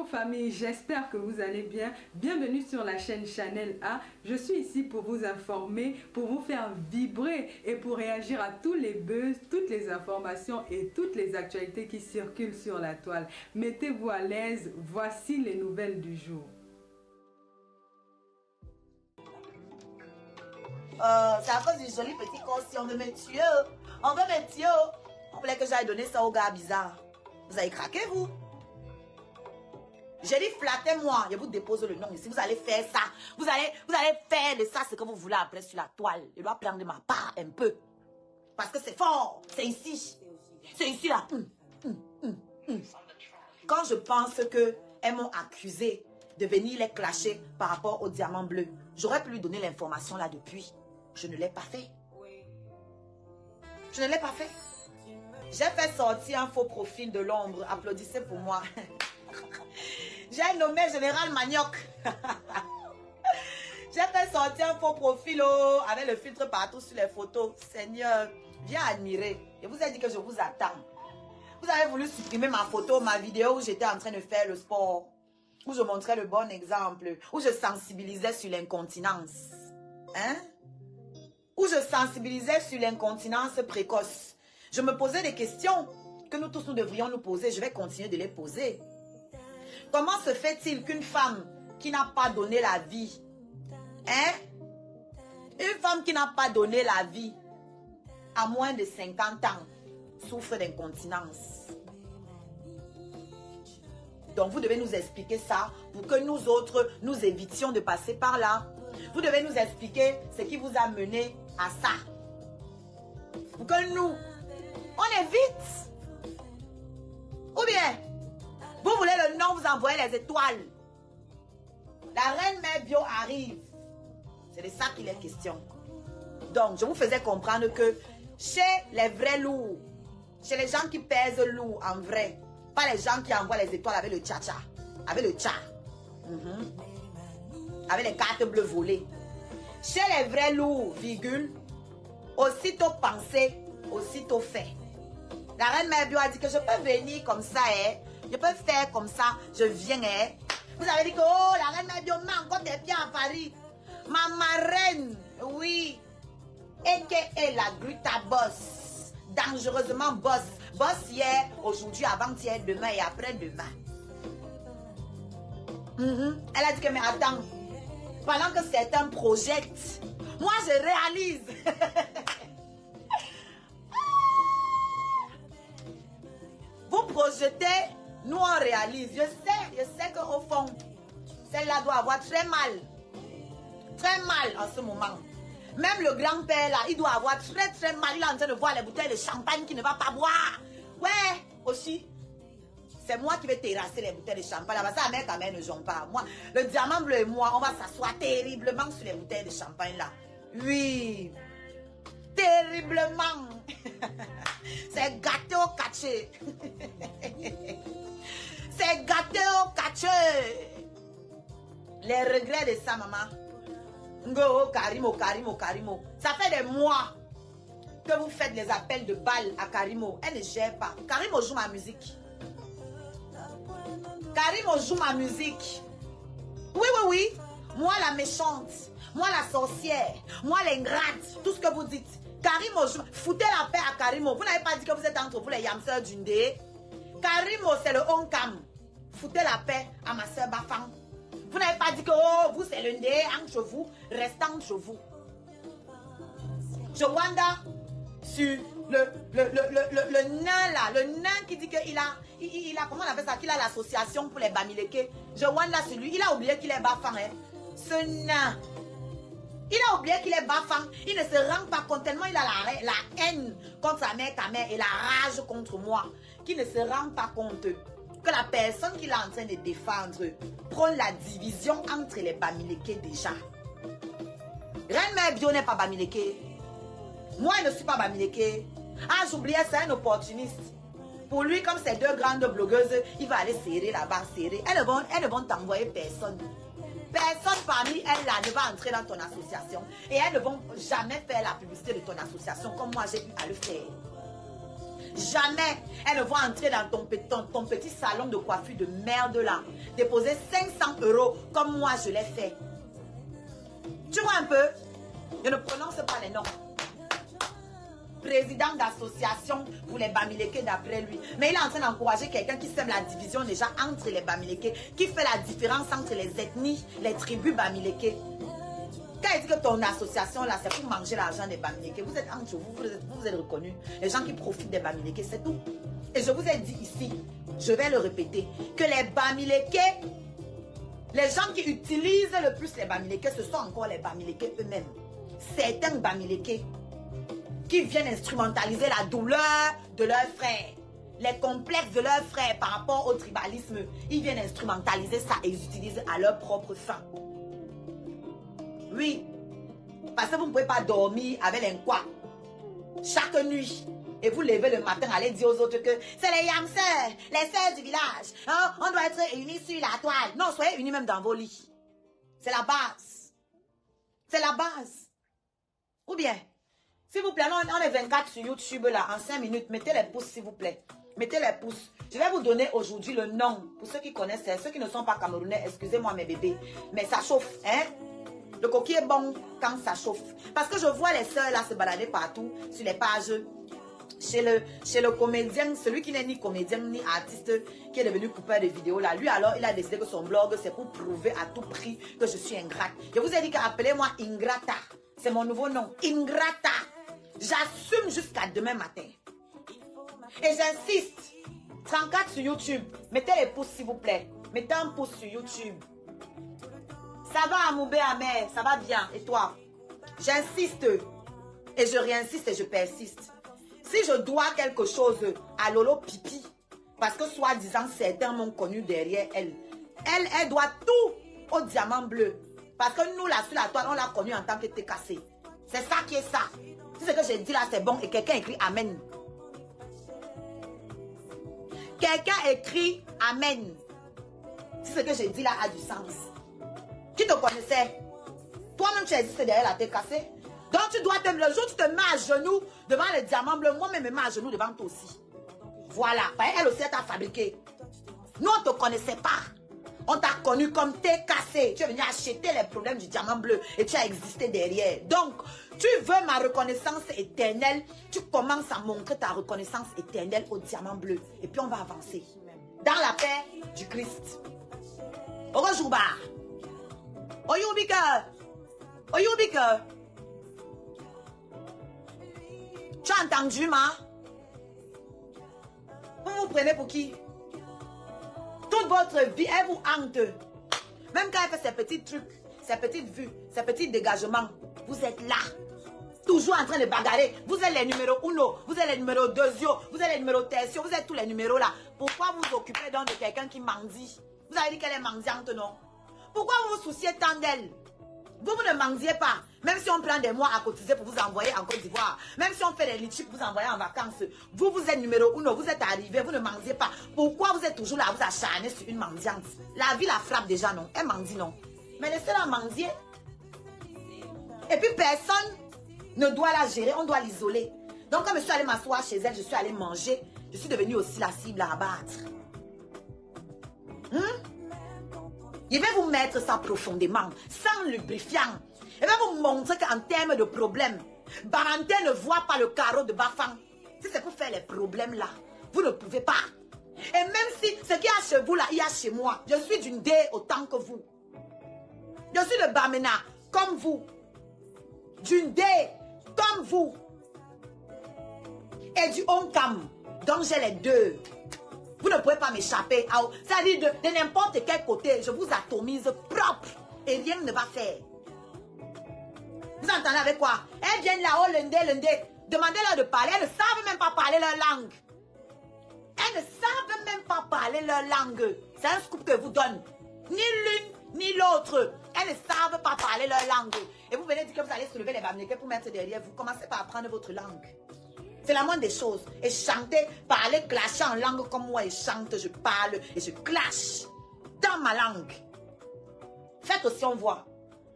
Bonjour famille, j'espère que vous allez bien. Bienvenue sur la chaîne Chanel A. Je suis ici pour vous informer, pour vous faire vibrer et pour réagir à tous les buzz, toutes les informations et toutes les actualités qui circulent sur la toile. Mettez-vous à l'aise, voici les nouvelles du jour. C'est à cause du joli petit corps si on veut me tuer. On veut me tuer. On voulait que j'aille donner ça au gars bizarre. Vous avez craqué, vous? J'ai dit flattez-moi. Je vous dépose le nom ici. Vous allez faire ça. Vous allez faire de ça ce que vous voulez après sur la toile. Je dois prendre de ma part un peu. Parce que c'est fort. C'est ici. C'est ici là. Quand je pense qu'elles m'ont accusé de venir les clasher par rapport au diamant bleu, j'aurais pu lui donner l'information là depuis. Je ne l'ai pas fait. Je ne l'ai pas fait. J'ai fait sortir un faux profil de l'ombre. Applaudissez pour moi. J'ai nommé Général Manioc. J'ai fait sortir un faux profil avec le filtre partout sur les photos. Seigneur, viens admirer. Je vous ai dit que je vous attends. Vous avez voulu supprimer ma photo, ma vidéo où j'étais en train de faire le sport. Où je montrais le bon exemple. Où je sensibilisais sur l'incontinence. Hein? Où je sensibilisais sur l'incontinence précoce. Je me posais des questions que nous tous nous devrions nous poser. Je vais continuer de les poser. Comment se fait-il qu'une femme qui n'a pas donné la vie, hein? Une femme qui n'a pas donné la vie à moins de 50 ans souffre d'incontinence? Donc vous devez nous expliquer ça pour que nous autres, nous évitions de passer par là. Vous devez nous expliquer ce qui vous a mené à ça. Pour que nous, on évite. Ou bien, vous voulez le nom, vous envoyez les étoiles. La reine mère bio arrive. C'est de ça qu'il est question. Donc, je vous faisais comprendre que chez les vrais loups, chez les gens qui pèsent lourd en vrai, pas les gens qui envoient les étoiles avec le tcha-tcha, avec le tcha, avec les cartes bleues volées. Chez les vrais loups, virgule, aussitôt pensé, aussitôt fait. La reine mère bio a dit que je peux venir comme ça, hein. Je peux faire comme ça, je viens, hein. Vous avez dit que, oh, la reine mère bio met encore des pieds à Paris. Ma marraine, oui. Et qu'elle est la Gruta boss. Dangereusement boss. Boss hier, aujourd'hui, avant-hier, demain et après-demain. Elle a dit que, mais attends, pendant que certains projettent, moi je réalise. Vous projetez, nous on réalise. Je sais qu'au fond, celle-là doit avoir très mal en ce moment. Même le grand-père là, il doit avoir très mal. Il est en train de voir les bouteilles de champagne qu'il ne va pas boire. Ouais, aussi. C'est moi qui vais terrasser les bouteilles de champagne. Là, ça, mère, quand même, ne joue pas. Moi, le diamant bleu et moi, on va s'asseoir terriblement sur les bouteilles de champagne là. Oui. Terriblement. C'est gâté au caché. C'est gâté au caché. Les regrets de ça, maman. Ngo, Karimo. Ça fait des mois que vous faites les appels de balle à Karimo. Elle ne gère pas. Karimo joue ma musique. Karimo joue ma musique. Oui. Moi la méchante. Moi la sorcière. Moi l'ingrate. Tout ce que vous dites. Karimo joue. Foutez la paix à Karimo. Vous n'avez pas dit que vous êtes entre vous les yamseurs d'une dé. Karimo c'est le on-cam. Foutez la paix à ma soeur Bafang. Vous n'avez pas dit que oh, vous c'est le nez entre vous. Restez entre vous. Je wanda sur le nain là. Le nain qui dit qu'il a, comment on appelle ça? Qu'il a l'association pour les Bamileke. Je wanda sur lui. Il a oublié qu'il est Bafang. Hein. Ce nain. Il a oublié qu'il est Bafang. Il ne se rend pas compte tellement il a la haine contre sa mère, ta mère et la rage contre moi. Qu'il ne se rend pas compte que la personne qu'il est en train de défendre prend la division entre les Bamileke déjà. Reine Mère Bio n'est pas Bamileke. Moi, je ne suis pas Bamileke. Ah, j'oubliais, c'est un opportuniste. Pour lui, comme ces deux grandes blogueuses, il va aller serrer là-bas, serrer. Elles ne vont t'envoyer personne. Personne parmi elles là ne va entrer dans ton association. Et elles ne vont jamais faire la publicité de ton association comme moi j'ai eu à le faire. Jamais elles ne vont entrer dans ton petit salon de coiffure de merde là. Déposer 500 € comme moi je l'ai fait. Tu vois un peu? Je ne prononce pas les noms. Président d'association pour les Bamileke d'après lui. Mais il est en train d'encourager quelqu'un qui sème la division déjà entre les Bamileke, qui fait la différence entre les ethnies, les tribus Bamileke. Quand il dit que ton association là, c'est pour manger l'argent des Bamileke, vous êtes entre vous, vous êtes reconnus. Les gens qui profitent des Bamileke, c'est tout. Et je vous ai dit ici, je vais le répéter, que les Bamileke, les gens qui utilisent le plus les Bamileke, ce sont encore les Bamileke eux-mêmes. Certains Bamileke qui viennent instrumentaliser la douleur de leurs frères, les complexes de leurs frères par rapport au tribalisme. Ils viennent instrumentaliser ça et ils utilisent à leur propre fin. Oui, parce que vous ne pouvez pas dormir avec un quoi chaque nuit et vous levez le matin, allez dire aux autres que c'est les yamseurs, les sœurs du village. Hein? On doit être unis sur la toile. Non, soyez unis même dans vos lits. C'est la base. C'est la base. Ou bien, s'il vous plaît, on est 24 sur YouTube là, en 5 minutes. Mettez les pouces s'il vous plaît. Mettez les pouces. Je vais vous donner aujourd'hui le nom. Pour ceux qui connaissent, ceux qui ne sont pas camerounais, excusez-moi mes bébés. Mais ça chauffe, hein? Le coquille est bon quand ça chauffe. Parce que je vois les sœurs là se balader partout sur les pages. Chez le comédien, celui qui n'est ni comédien ni artiste, qui est devenu coupeur de vidéos là. Lui alors, il a décidé que son blog, c'est pour prouver à tout prix que je suis ingrate. Je vous ai dit qu'appelez-moi Ingrata. C'est mon nouveau nom. Ingrata. J'assume jusqu'à demain matin. Et j'insiste. 34 sur YouTube. Mettez les pouces s'il vous plaît. Mettez un pouce sur YouTube. Ça va Amoubé Amer, ça va bien. Et toi? J'insiste. Et je réinsiste et je persiste. Si je dois quelque chose à Lolo Pipi, parce que soi-disant certains m'ont connu derrière elle, elle doit tout au diamant bleu. Parce que nous là sur la toile, on l'a connu en tant que TKC. C'est ça qui est ça. Si ce que j'ai dit là c'est bon et quelqu'un écrit Amen. Quelqu'un écrit Amen. Si ce que j'ai dit là a du sens. Qui te connaissait? Toi-même tu existes derrière la TKC. Donc tu dois le jour où tu te mets à genoux devant le diamant bleu, moi-même me mets à genoux devant toi aussi. Voilà, elle aussi t'a fabriqué. Nous on ne te connaissait pas. On t'a connu comme TKC. Tu es venu acheter les problèmes du diamant bleu et tu as existé derrière. Donc, tu veux ma reconnaissance éternelle, tu commences à montrer ta reconnaissance éternelle au diamant bleu. Et puis on va avancer. Dans la paix du Christ. Bonjour, Oyubika. Oyubika. Tu as entendu, ma? Vous vous prenez pour qui? Toute votre vie, elle vous hante. Même quand elle fait ses petits trucs, ses petites vues, ses petits dégagements, vous êtes là. Toujours en train de bagarrer. Vous êtes les numéros 1, vous êtes les numéros 2, vous êtes les numéros tertiaux, vous êtes tous les numéros là. Pourquoi vous vous occupez donc de quelqu'un qui mendie? Vous avez dit qu'elle est mendiante, non? Pourquoi vous vous souciez tant d'elle? Vous ne mendiez pas. Même si on prend des mois à cotiser pour vous envoyer en Côte d'Ivoire, même si on fait des litchis pour vous envoyer en vacances, vous êtes numéro 1, vous êtes arrivé, vous ne mendiez pas. Pourquoi vous êtes toujours là à vous acharner sur une mendiante? La vie la frappe déjà, non? Elle mendie, non? Mais laissez-la mendier. Et puis personne ne doit la gérer, on doit l'isoler. Donc quand je suis allée m'asseoir chez elle, je suis allée manger, je suis devenue aussi la cible à abattre. Je vais vous mettre ça profondément, sans lubrifiant. Je vais vous montrer qu'en termes de problèmes, Baranté ne voit pas le carreau de Bafang. Si c'est pour faire les problèmes là, vous ne pouvez pas. Et même si ce qu'il y a chez vous là, il y a chez moi. Je suis d'une dé autant que vous. Je suis de Bamena comme vous. D'une dé comme vous. Et du Onkam. Donc j'ai les deux. Vous ne pouvez pas m'échapper. C'est-à-dire de n'importe quel côté, je vous atomise propre. Et rien ne va faire. Vous entendez avec quoi? Elles viennent là-haut, lundi. Demandez-leur de parler. Elles ne savent même pas parler leur langue. Elles ne savent même pas parler leur langue. C'est un scoop que je vous donne. Ni l'une, ni l'autre. Elles ne savent pas parler leur langue. Et vous venez dire que vous allez soulever les Bamileke pour mettre derrière vous. Commencez par apprendre votre langue. C'est la moindre des choses. Et chanter, parler, clasher en langue comme moi. Et chante, je parle et je clash dans ma langue. Faites aussi on voit.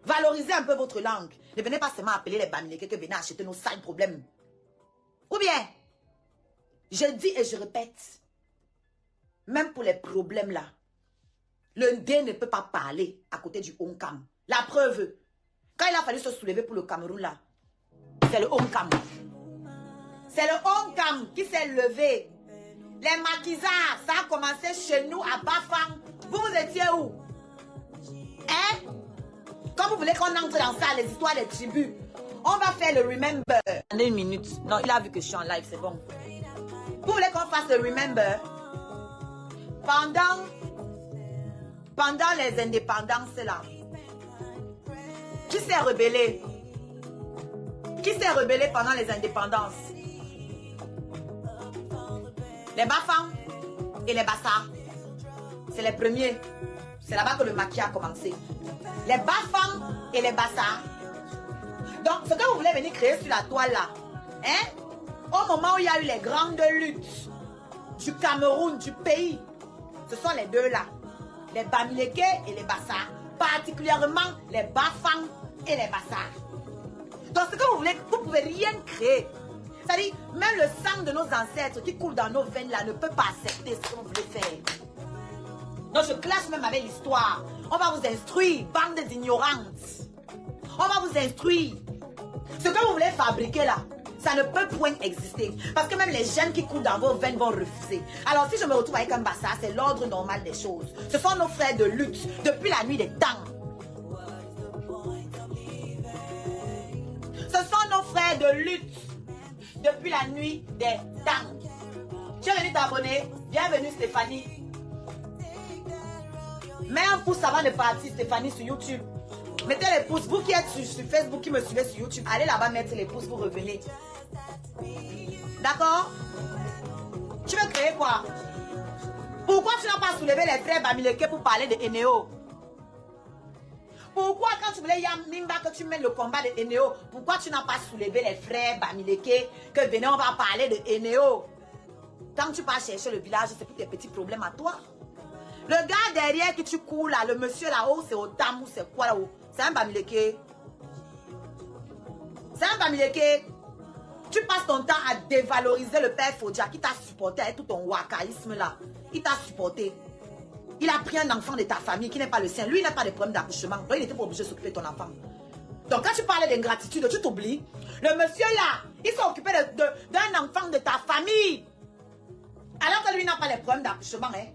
Valorisez un peu votre langue. Ne venez pas seulement appeler les Bamileke que venez acheter nos sales problèmes. Ou bien, Je dis et je répète, même pour les problèmes là, le D ne peut pas parler à côté du Onkam. La preuve, quand il a fallu se soulever pour le Cameroun là, c'est le Onkam. C'est le Onkam qui s'est levé. Les maquisards, ça a commencé chez nous à Bafang. Vous étiez où? Hein? Quand vous voulez qu'on entre dans ça, les histoires des tribus, on va faire le remember. Attendez une minute. Non, il a vu que je suis en live, c'est bon. Vous voulez qu'on fasse le remember? Pendant les indépendances là, qui s'est rebellé? Qui s'est rebellé pendant les indépendances? Les Bafang et les Bassa. C'est les premiers. C'est là-bas que le maquis a commencé. Les Bafang et les Bassa. Donc, ce que vous voulez venir créer sur la toile là, hein? Au moment où il y a eu les grandes luttes du Cameroun, du pays, ce sont les deux là. Les Bamileke et les Bassa. Particulièrement les Bafang et les Bassa. Donc, ce que vous voulez, vous ne pouvez rien créer. C'est-à-dire, même le sang de nos ancêtres qui coule dans nos veines là ne peut pas accepter ce que vous voulez faire. Donc, je clash même avec l'histoire. On va vous instruire, bande d'ignorantes. On va vous instruire. Ce que vous voulez fabriquer là, ça ne peut point exister. Parce que même les gènes qui coulent dans vos veines vont refuser. Alors, si je me retrouve avec un Bassa, c'est l'ordre normal des choses. Ce sont nos frères de lutte depuis la nuit des temps. Ce sont nos frères de lutte depuis la nuit des temps. Tu es venu t'abonner. Bienvenue Stéphanie. Mets un pouce avant de partir Stéphanie sur YouTube. Mettez les pouces. Vous qui êtes sur Facebook, qui me suivez sur YouTube, allez là-bas mettre les pouces, vous revenez. D'accord? Tu veux créer quoi? Pourquoi tu n'as pas soulevé les frères Bamileke pour parler de Eneo? Pourquoi quand tu voulais Yamimba que tu mènes le combat de Eneo, pourquoi tu n'as pas soulevé les frères Bamileke que venez on va parler de Eneo? Quand tu pars chercher le village, c'est pour tes petits problèmes à toi. Le gars derrière que tu cours là, le monsieur là-haut, c'est au Tamou, c'est quoi là-haut? C'est un Bamileke. C'est un Bamileke. Tu passes ton temps à dévaloriser le père Fodja qui t'a supporté avec tout ton wakaïsme là. Il t'a supporté. Il a pris un enfant de ta famille qui n'est pas le sien. Lui, il n'a pas de problème d'accouchement. Donc, il n'était pas obligé de s'occuper de ton enfant. Donc, quand tu parlais d'ingratitude, tu t'oublies. Le monsieur là, il s'est occupé d'un enfant de ta famille. Alors que lui n'a pas de problème d'accouchement. Hein.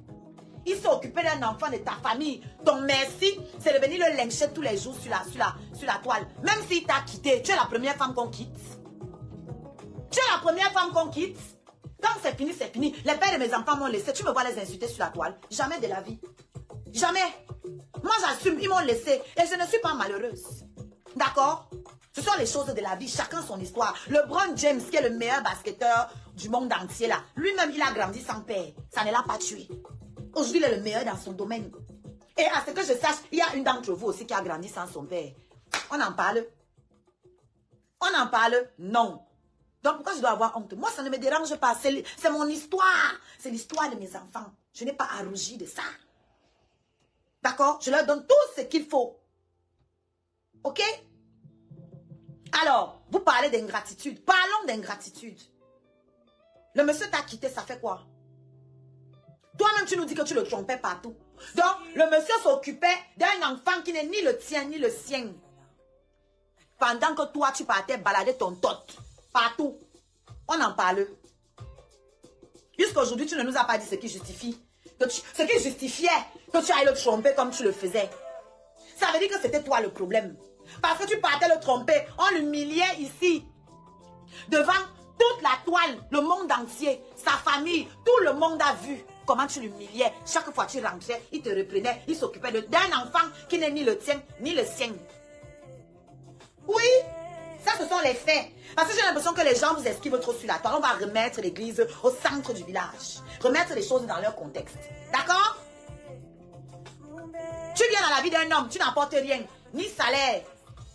Il s'est occupé d'un enfant de ta famille. Ton merci, c'est de venir le lyncher tous les jours sur la toile. Même s'il t'a quitté, tu es la première femme qu'on quitte. Tu es la première femme qu'on quitte. Quand c'est fini, c'est fini. Les pères de mes enfants m'ont laissé. Tu me vois les insulter sur la toile. Jamais de la vie. Jamais. Moi, j'assume. Ils m'ont laissé. Et je ne suis pas malheureuse. D'accord? Ce sont les choses de la vie. Chacun son histoire. LeBron James, qui est le meilleur basketteur du monde entier, là. Lui-même, il a grandi sans père. Ça ne l'a pas tué. Aujourd'hui, il est le meilleur dans son domaine. Et à ce que je sache, il y a une d'entre vous aussi qui a grandi sans son père. On en parle? On en parle? Non. Donc, pourquoi je dois avoir honte? Moi, ça ne me dérange pas. C'est mon histoire. C'est l'histoire de mes enfants. Je n'ai pas à rougir de ça. D'accord? Je leur donne tout ce qu'il faut. Ok? Alors, vous parlez d'ingratitude. Parlons d'ingratitude. Le monsieur t'a quitté, ça fait quoi? Toi-même, tu nous dis que tu le trompais partout. Donc, le monsieur s'occupait d'un enfant qui n'est ni le tien, ni le sien. Pendant que toi, tu partais balader ton tot. Partout. On en parle. Jusqu'à aujourd'hui, tu ne nous as pas dit ce qui justifie. Ce qui justifiait que tu ailles le tromper comme tu le faisais. Ça veut dire que c'était toi le problème. Parce que tu partais le tromper. On l'humiliait ici. Devant toute la toile, le monde entier, sa famille, tout le monde a vu comment tu l'humiliais. Chaque fois que tu rentrais, il te reprenait. Il s'occupait d'un enfant qui n'est ni le tien, ni le sien. Oui. Ça, ce sont les faits. Parce que j'ai l'impression que les gens vous esquivent trop sur la toile. On va remettre l'église au centre du village. Remettre les choses dans leur contexte. D'accord? Tu viens dans la vie d'un homme, tu n'apportes rien. Ni salaire,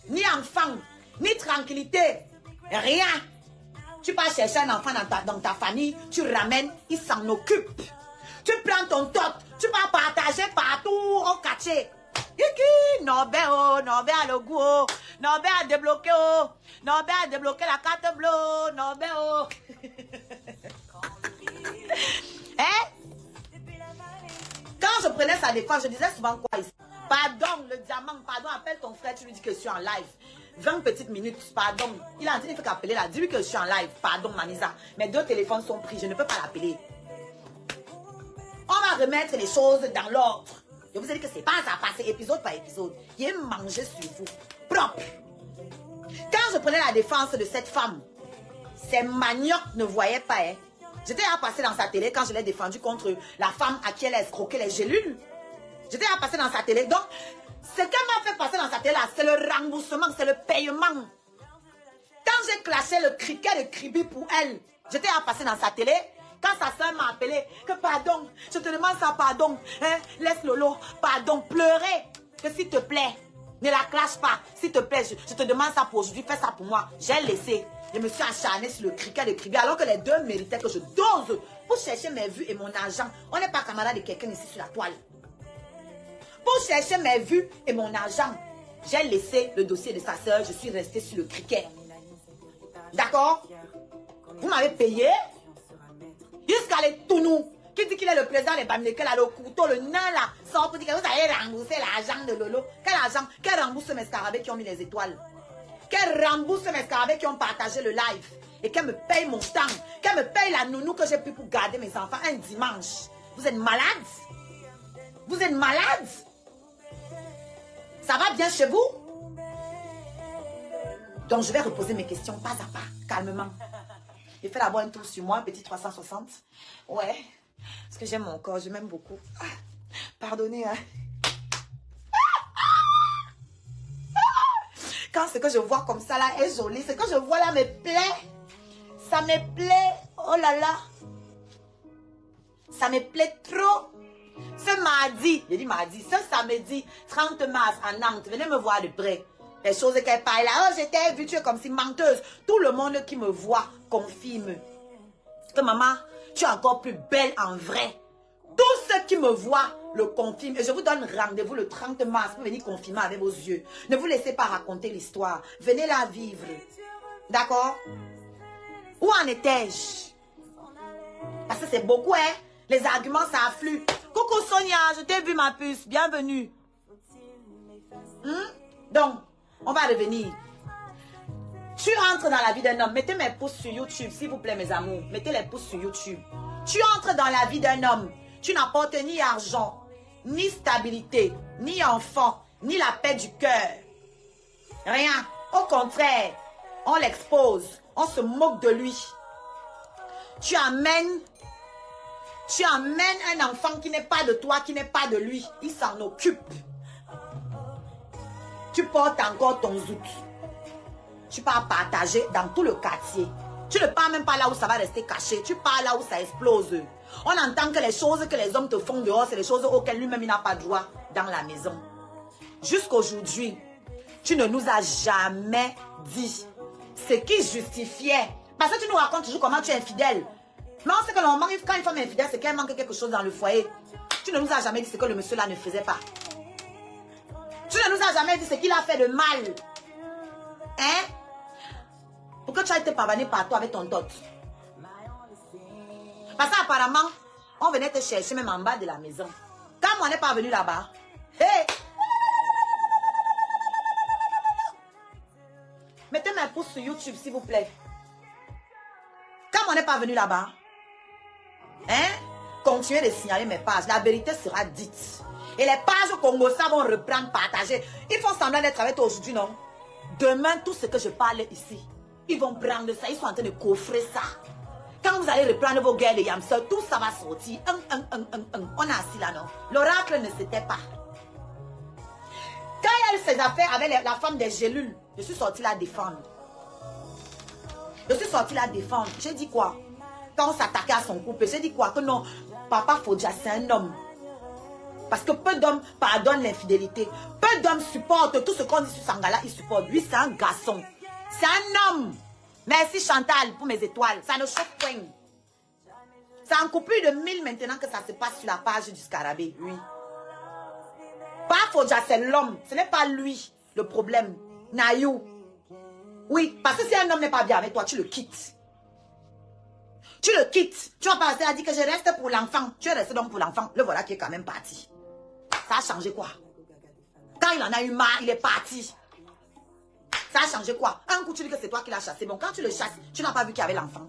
ni enfant, ni tranquillité. Rien. Tu pars chercher un enfant dans ta famille, tu ramènes, il s'en occupe. Tu prends ton tot, tu vas partager partout au quartier. Norbert a le goût, Norbert a débloqué, Norbert a débloqué la carte bleue, Norbert. Hein? Quand je prenais sa défense, je disais souvent quoi ici? Pardon, le diamant, pardon, appelle ton frère, tu lui dis que je suis en live. 20 petites minutes, pardon. Il a dit, il faut qu'appeler là. Dis-lui que je suis en live. Pardon, Manisa. Mes 2 téléphones sont pris, je ne peux pas l'appeler. On va remettre les choses dans l'ordre. Je vous ai dit que c'est pas à passer épisode par épisode. Il est mangé sur vous. Propre. Quand je prenais la défense de cette femme, ces maniocs ne voyaient pas. Hein. J'étais à passer dans sa télé quand je l'ai défendue contre la femme à qui elle a escroqué les gélules. J'étais à passer dans sa télé. Donc, ce qu'elle m'a fait passer dans sa télé, c'est le remboursement, c'est le paiement. Quand j'ai clashé le criquet de Kribi pour elle, j'étais à passer dans sa télé. Quand sa soeur m'a appelé, que pardon, je te demande ça, pardon. Hein, laisse Lolo, pardon, pleurer. Que s'il te plaît, ne la clash pas. S'il te plaît, je te demande ça pour aujourd'hui, fais ça pour moi. J'ai laissé. Je me suis acharnée sur le criquet de Kribi, alors que les 2 méritaient que je dose pour chercher mes vues et mon argent. On n'est pas camarade de quelqu'un ici sur la toile. Pour chercher mes vues et mon argent, j'ai laissé le dossier de sa soeur, je suis restée sur le criquet. D'accord? Vous m'avez payé jusqu'à les Tounou, qui dit qu'il est le président des Bamileke, là, le couteau, le nain là, sort pour dire que vous allez rembourser l'argent de Lolo. Quel argent? Quel rembourse mes scarabées qui ont mis les étoiles? Quel rembourse mes scarabées qui ont partagé le live? Et qu'elle me paye mon temps, qu'elle me paye la nounou que j'ai pris pour garder mes enfants un dimanche. Vous êtes malade? Vous êtes malade? Ça va bien chez vous? Donc je vais reposer mes questions pas à pas, calmement. J'ai fait d'abord un tour sur moi, petit 360. Ouais, parce que j'aime mon corps, je m'aime beaucoup. Pardonnez, hein. Quand ce que je vois comme ça là est joli, ce que je vois là me plaît. Ça me plaît, oh là là. Ça me plaît trop. Ce mardi, j'ai dit mardi, ce samedi 30 mars à Nantes, venez me voir de près. Les choses qu'elle parle là, oh j'étais vue, tu es comme si menteuse. Tout le monde qui me voit confirme que maman, tu es encore plus belle en vrai. Tous ceux qui me voient le confirment. Et je vous donne rendez-vous le 30 mars pour venir confirmer avec vos yeux. Ne vous laissez pas raconter l'histoire. Venez la vivre. D'accord? Où en étais-je? Parce que c'est beaucoup, hein? Les arguments, ça afflue. Coucou Sonia, je t'ai vu ma puce. Bienvenue. Donc, on va revenir. Tu entres dans la vie d'un homme. Mettez mes pouces sur YouTube, s'il vous plaît, mes amours. Mettez les pouces sur YouTube. Tu entres dans la vie d'un homme. Tu n'apportes ni argent, ni stabilité, ni enfant, ni la paix du cœur. Rien. Au contraire, on l'expose. On se moque de lui. Tu amènes un enfant qui n'est pas de toi, qui n'est pas de lui. Il s'en occupe. Tu portes encore ton zout. Tu pars partager dans tout le quartier. Tu ne pars même pas là où ça va rester caché. Tu pars là où ça explose. On entend que les choses que les hommes te font dehors, c'est les choses auxquelles lui-même il n'a pas droit dans la maison. Jusqu'aujourd'hui, tu ne nous as jamais dit ce qui justifiait. Parce que tu nous racontes toujours comment tu es infidèle. Mais on sait que normalement, quand une femme est infidèle, c'est qu'elle manque quelque chose dans le foyer. Tu ne nous as jamais dit ce que le monsieur là ne faisait pas. Tu ne nous as jamais dit ce qu'il a fait de mal. Hein? Pour que tu aies été pavané par toi avec ton dot. Parce qu'apparemment, on venait te chercher même en bas de la maison. Quand on n'est pas venu là-bas, hey! Mettez mes pouces sur YouTube, s'il vous plaît. Quand on n'est pas venu là-bas, hein? Continuez de signaler mes pages. La vérité sera dite. Et les pages Congo, ça vont reprendre, partager. Ils font semblant d'être avec toi aujourd'hui, non? Demain, tout ce que je parle ici, ils vont prendre ça. Ils sont en train de coffrer ça. Quand vous allez reprendre vos guerres de Yamsel, tout ça va sortir. On est assis là, non? L'oracle ne s'était pas. Quand il y a eu ces affaires avec la femme des gélules, je suis sortie la défendre. Je suis sortie la défendre. J'ai dit quoi? Quand on s'attaquait à son couple, j'ai dit quoi? Que non, Papa Fodja, c'est un homme. Parce que peu d'hommes pardonnent l'infidélité. Peu d'hommes supportent tout ce qu'on dit sur Sangala, ils supportent. Lui, c'est un garçon. C'est un homme. Merci Chantal pour mes étoiles. Ça ne chauffe point. C'est en coup plus de 1000 maintenant que ça se passe sur la page du Scarabée. Oui. Pas Fodja, c'est l'homme. Ce n'est pas lui le problème. Nayou. Oui, parce que si un homme n'est pas bien avec toi, tu le quittes. Tu le quittes. Tu vas passer à dire que je reste pour l'enfant. Tu es resté donc pour l'enfant. Le voilà qui est quand même parti. Ça a changé quoi? Quand il en a eu marre, il est parti. Ça a changé quoi? Un coup, tu dis que c'est toi qui l'as chassé. Bon, quand tu le chasses, tu n'as pas vu qu'il y avait l'enfant.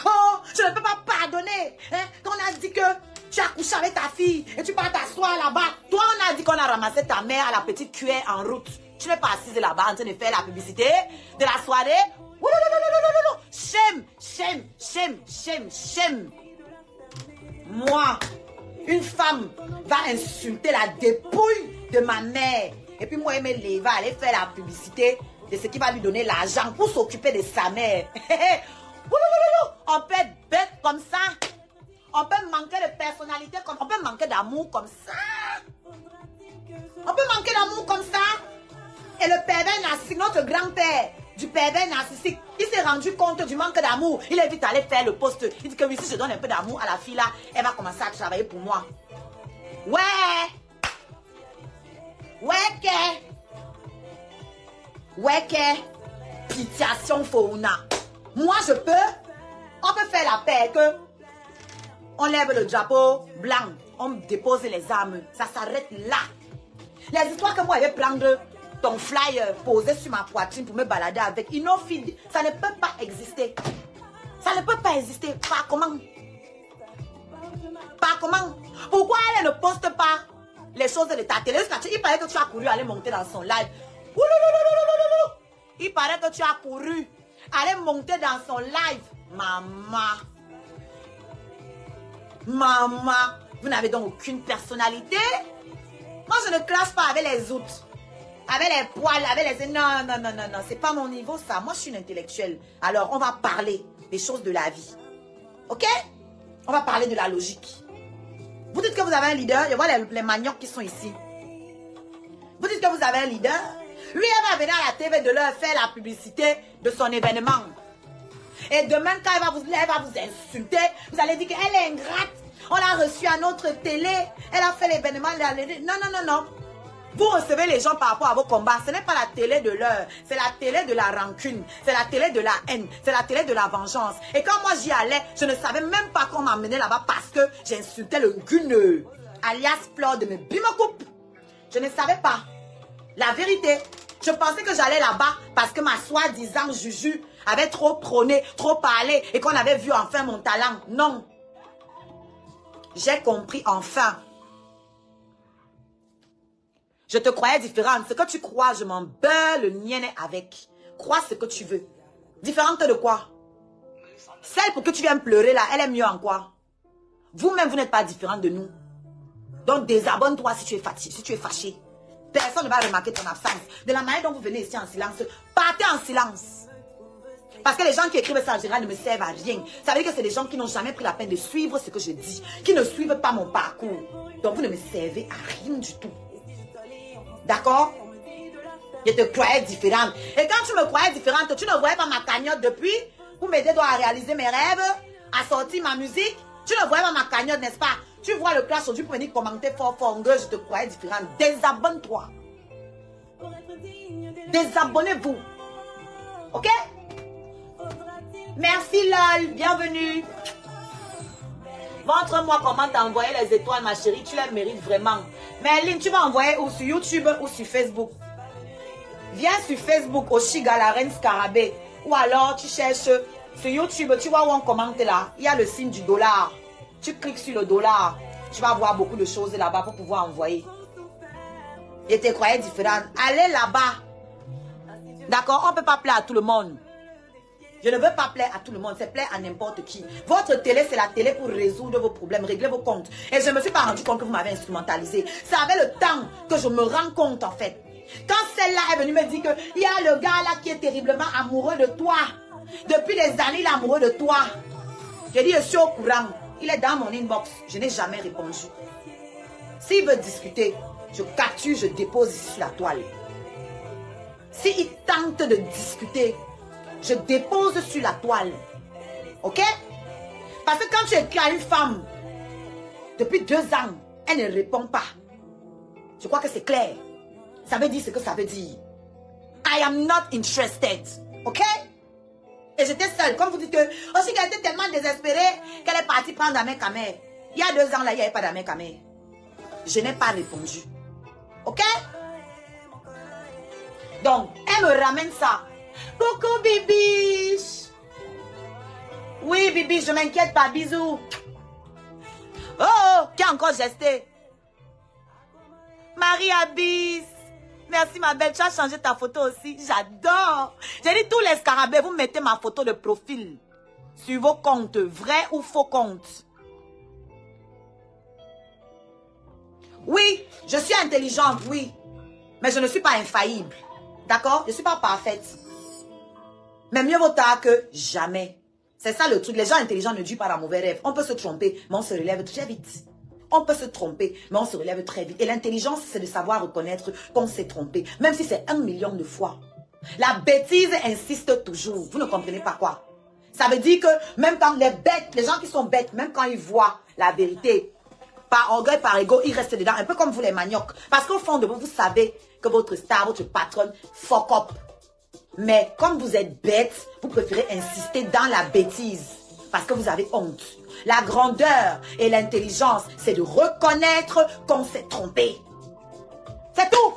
Oh, je ne peux pas pardonner. Hein? Quand on a dit que tu as couché avec ta fille et tu pars t'asseoir là-bas. Toi, on a dit qu'on a ramassé ta mère à la petite cuillère en route. Tu n'es pas assise là-bas en train de faire la publicité de la soirée. Shame, shame, shame, shame, shame. Moi, une femme va insulter la dépouille de ma mère. Et puis moi, elle me lève, aller faire la publicité de ce qui va lui donner l'argent pour s'occuper de sa mère. On peut être bête comme ça. On peut manquer de personnalité, on peut manquer d'amour comme ça. On peut manquer d'amour comme ça. Et le pervers narcissique, notre grand-père du pervers narcissique, il s'est rendu compte du manque d'amour. Il est vite allé faire le poste. Il dit que oui, si je donne un peu d'amour à la fille là, elle va commencer à travailler pour moi. Ouais. Pitiation fauna. Moi je peux. On peut faire la paix que on lève le drapeau blanc, on dépose les armes. Ça s'arrête là. Les histoires que moi je vais prendre ton flyer posé sur ma poitrine pour me balader avec, ça ne peut pas exister. Ça ne peut pas exister. Par comment? Par comment? Pourquoi elle ne poste pas les choses de ta télé? Il paraît que tu as couru aller monter dans son live. Il paraît que tu as couru aller monter dans son live. Maman, vous n'avez donc aucune personnalité. Moi, je ne classe pas avec les autres. Avec les poils, avec les... Non, c'est pas mon niveau ça. Moi, je suis une intellectuelle. Alors, on va parler des choses de la vie. Ok? On va parler de la logique. Vous dites que vous avez un leader. Je vois les maniocs qui sont ici. Vous dites que vous avez un leader. Lui, elle va venir à la TV de leur faire la publicité de son événement. Et demain, quand elle va vous insulter, vous allez dire qu'elle est ingrate. On l'a reçue à notre télé. Elle a fait l'événement. Non. Vous recevez les gens par rapport à vos combats. Ce n'est pas la télé de l'heure. C'est la télé de la rancune. C'est la télé de la haine. C'est la télé de la vengeance. Et quand moi j'y allais, je ne savais même pas qu'on m'amenait là-bas parce que j'insultais le guneux. Alias Fleur de mes bimocoupe. Je ne savais pas. La vérité. Je pensais que j'allais là-bas parce que ma soi-disant Juju avait trop prôné, trop parlé et qu'on avait vu enfin mon talent. Non. J'ai compris enfin. Je te croyais différente. Ce que tu crois, je m'en bats le nienne avec. Crois ce que tu veux. Différente de quoi? Celle pour que tu viennes pleurer là, elle est mieux en quoi? Vous-même, vous n'êtes pas différente de nous. Donc désabonne-toi si tu es fatigué, si tu es fâché. Personne ne va remarquer ton absence. De la manière dont vous venez ici en silence, partez en silence. Parce que les gens qui écrivent ça en général ne me servent à rien. Ça veut dire que c'est des gens qui n'ont jamais pris la peine de suivre ce que je dis. Qui ne suivent pas mon parcours. Donc vous ne me servez à rien du tout. D'accord? Je te croyais différente. Et quand tu me croyais différente, tu ne voyais pas ma cagnotte depuis pour m'aider à réaliser mes rêves, à sortir ma musique. Tu ne voyais pas ma cagnotte, n'est-ce pas? Tu vois le clash aujourd'hui pour venir commenter fort, je te croyais différente. Désabonne-toi. Désabonnez-vous. Ok? Merci LOL, bienvenue. Montre-moi comment t'as envoyé les étoiles, ma chérie. Tu les mérites vraiment. Mais Lynn, tu vas envoyer où? Sur YouTube ou sur Facebook? Viens sur Facebook, Oshiga, la reine Scarabée. Ou alors tu cherches sur YouTube, tu vois où on commente là. Il y a le signe du dollar. Tu cliques sur le dollar. Tu vas voir beaucoup de choses là-bas pour pouvoir envoyer. Je te croyais différente. Allez là-bas. D'accord? On ne peut pas plaire à tout le monde. Je ne veux pas plaire à tout le monde, c'est plaire à n'importe qui. Votre télé, c'est la télé pour résoudre vos problèmes, régler vos comptes. Et je ne me suis pas rendu compte que vous m'avez instrumentalisé. C'est avec le temps que je me rends compte en fait. Quand celle-là est venue me dire qu'il y a le gars là qui est terriblement amoureux de toi. Depuis des années, il est amoureux de toi. J'ai dit, je suis au courant. Il est dans mon inbox. Je n'ai jamais répondu. S'il veut discuter, je capture, je dépose ici sur la toile. S'il tente de discuter, je dépose sur la toile. Ok? Parce que quand tu écris à une femme, depuis 2 ans, elle ne répond pas. Je crois que c'est clair. Ça veut dire ce que ça veut dire. I am not interested. Ok? Et j'étais seule. Comme vous dites que, aussi qu'elle était tellement désespérée qu'elle est partie prendre Amen Kamer. Il y a 2 ans, là, il n'y avait pas d'Amen Kamer. Je n'ai pas répondu. Ok? Donc, elle me ramène ça. Coucou, Bibiche. Oui, Bibiche, je m'inquiète pas. Bisous. Oh, qui a encore gesté? Marie Abyss. Merci, ma belle. Tu as changé ta photo aussi. J'adore. J'ai dit tous les scarabées, vous mettez ma photo de profil sur vos comptes, vrais ou faux comptes. Oui, je suis intelligente, oui. Mais je ne suis pas infaillible. D'accord? Je ne suis pas parfaite. Mais mieux vaut tard que jamais. C'est ça le truc. Les gens intelligents ne disent pas la mauvaise rêve. On peut se tromper, mais on se relève très vite. On peut se tromper, mais on se relève très vite. Et l'intelligence, c'est de savoir reconnaître qu'on s'est trompé. Même si c'est 1 million de fois. La bêtise insiste toujours. Vous ne comprenez pas quoi? Ça veut dire que même quand les bêtes, les gens qui sont bêtes, même quand ils voient la vérité, par orgueil, par ego, ils restent dedans. Un peu comme vous les maniocs. Parce qu'au fond de vous, vous savez que votre star, votre patronne, fuck up. Mais comme vous êtes bête, vous préférez insister dans la bêtise. Parce que vous avez honte. La grandeur et l'intelligence, c'est de reconnaître qu'on s'est trompé. C'est tout.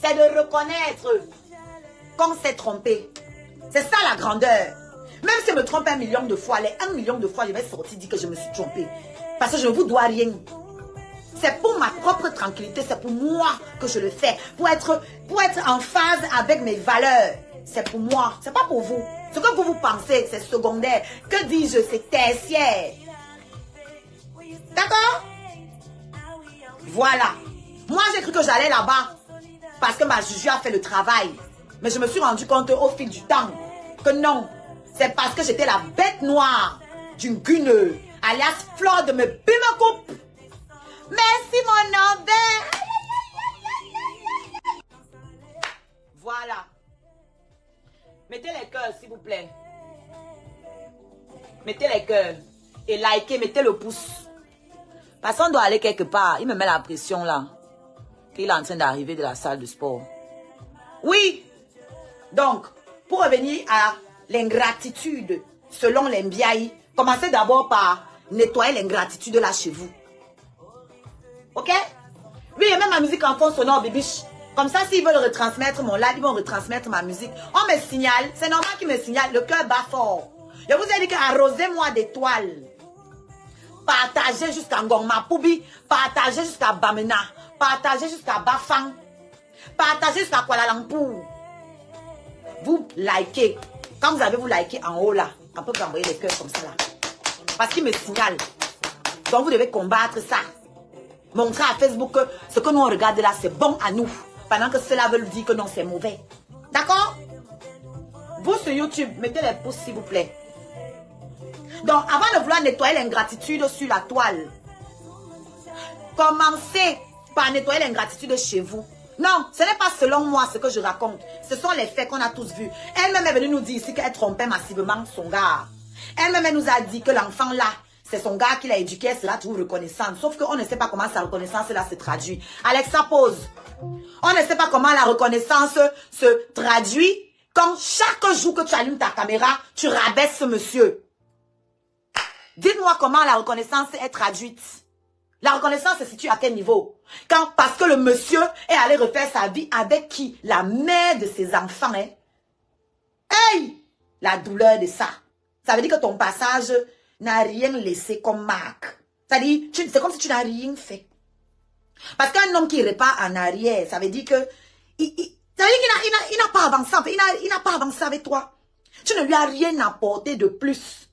C'est de reconnaître qu'on s'est trompé. C'est ça la grandeur. Même si je me trompe 1 million de fois, les 1 million de fois, je vais sortir dire que je me suis trompée. Parce que je ne vous dois rien. C'est pour ma propre tranquillité, c'est pour moi que je le fais. Pour être en phase avec mes valeurs. C'est pour moi, c'est pas pour vous. Ce que vous pensez, c'est secondaire. Que dis-je, c'est tertiaire. D'accord? Voilà. Moi, j'ai cru que j'allais là-bas parce que ma juju a fait le travail. Mais je me suis rendu compte au fil du temps que non. C'est parce que j'étais la bête noire d'une guneuse, alias Flore de me coupe. Merci mon envers. Voilà. Mettez les cœurs s'il vous plaît. Mettez les cœurs. Et likez, mettez le pouce. Parce qu'on doit aller quelque part. Il me met la pression là. Il est en train d'arriver de la salle de sport. Oui. Donc, pour revenir à l'ingratitude, selon les Mbiaï, commencez d'abord par nettoyer l'ingratitude là chez vous. Ok? Oui, il y a même ma musique en fond sonore, bibiche. Comme ça, s'ils veulent retransmettre mon live, ils vont retransmettre ma musique. On me signale, c'est normal qu'ils me signalent, le cœur bat fort. Je vous ai dit qu'arrosez-moi d'étoiles. Partagez jusqu'à Ngongma Poubi, partagez jusqu'à Bamena, partagez jusqu'à Bafang, partagez jusqu'à Kuala Lumpur. Vous likez. Quand vous avez vous liké en haut là, on peut vous envoyer les cœurs comme ça là. Parce qu'ils me signalent. Donc vous devez combattre ça. Montrer à Facebook que ce que nous on regarde là, c'est bon à nous. Pendant que cela veut dire que non, c'est mauvais. D'accord? Vous sur YouTube, mettez les pouces s'il vous plaît. Donc, avant de vouloir nettoyer l'ingratitude sur la toile, commencez par nettoyer l'ingratitude chez vous. Non, ce n'est pas selon moi ce que je raconte. Ce sont les faits qu'on a tous vus. Elle-même est venue nous dire ici qu'elle trompait massivement son gars. Elle-même nous a dit que l'enfant là, c'est son gars qui l'a éduqué, c'est là toujours reconnaissante. Sauf qu'on ne sait pas comment sa reconnaissance là se traduit. Alexa pose. On ne sait pas comment la reconnaissance se traduit quand chaque jour que tu allumes ta caméra, tu rabaisses ce monsieur. Dites-moi comment la reconnaissance est traduite. La reconnaissance se situe à quel niveau? Quand, parce que le monsieur est allé refaire sa vie avec qui? La mère de ses enfants. Hein? Hey! La douleur de ça. Ça veut dire que ton passage n'a rien laissé comme marque. C'est-à-dire, c'est comme si tu n'as rien fait. Parce qu'un homme qui repart en arrière, ça veut dire que ça veut dire qu'il n'a pas avancé. Il n'a pas avancé avec toi. Tu ne lui as rien apporté de plus.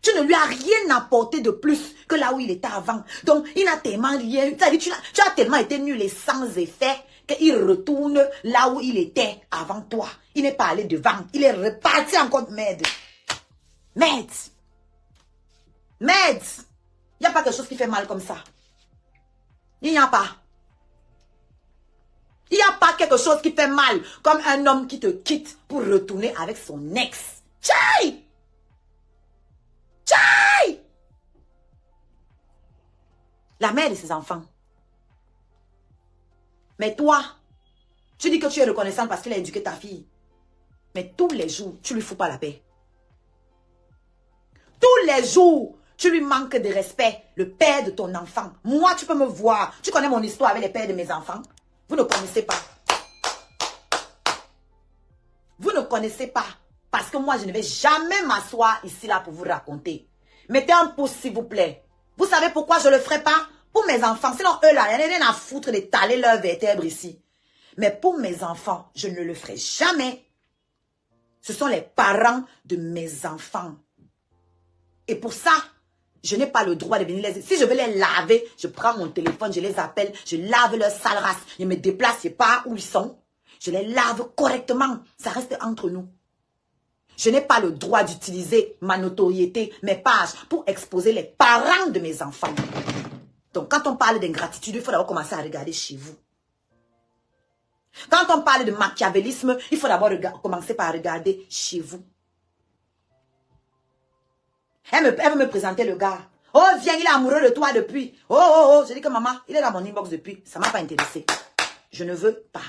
Tu ne lui as rien apporté de plus que là où il était avant. Donc, il n'a tellement rien. C'est-à-dire, tu as tellement été nul et sans effet qu'il retourne là où il était avant toi. Il n'est pas allé devant. Il est reparti encore. Merde. Merde. Merde. Il n'y a pas quelque chose qui fait mal comme ça. Il n'y a pas. Il n'y a pas quelque chose qui fait mal comme un homme qui te quitte pour retourner avec son ex. Tchaï! Tchaï! La mère de ses enfants. Mais toi, tu dis que tu es reconnaissante parce qu'il a éduqué ta fille. Mais tous les jours, tu lui fous pas la paix. Tous les jours, tu lui manques de respect. Le père de ton enfant. Moi, tu peux me voir. Tu connais mon histoire avec les pères de mes enfants. Vous ne connaissez pas. Vous ne connaissez pas. Parce que moi, je ne vais jamais m'asseoir ici là pour vous raconter. Mettez un pouce, s'il vous plaît. Vous savez pourquoi je ne le ferai pas? Pour mes enfants. Sinon, eux là, il n'y a rien à foutre d'étaler leurs vertèbres ici. Mais pour mes enfants, je ne le ferai jamais. Ce sont les parents de mes enfants. Et pour ça, je n'ai pas le droit de venir les... Si je veux les laver, je prends mon téléphone, je les appelle, je lave leur sale race. Je me déplace, je ne sais pas où ils sont. Je les lave correctement. Ça reste entre nous. Je n'ai pas le droit d'utiliser ma notoriété, mes pages, pour exposer les parents de mes enfants. Donc, quand on parle d'ingratitude, il faut d'abord commencer à regarder chez vous. Quand on parle de machiavélisme, il faut d'abord commencer par regarder chez vous. Elle veut me présenter le gars. Oh, viens, il est amoureux de toi depuis. Oh. Je dis que maman, il est dans mon inbox depuis. Ça ne m'a pas intéressé. Je ne veux pas.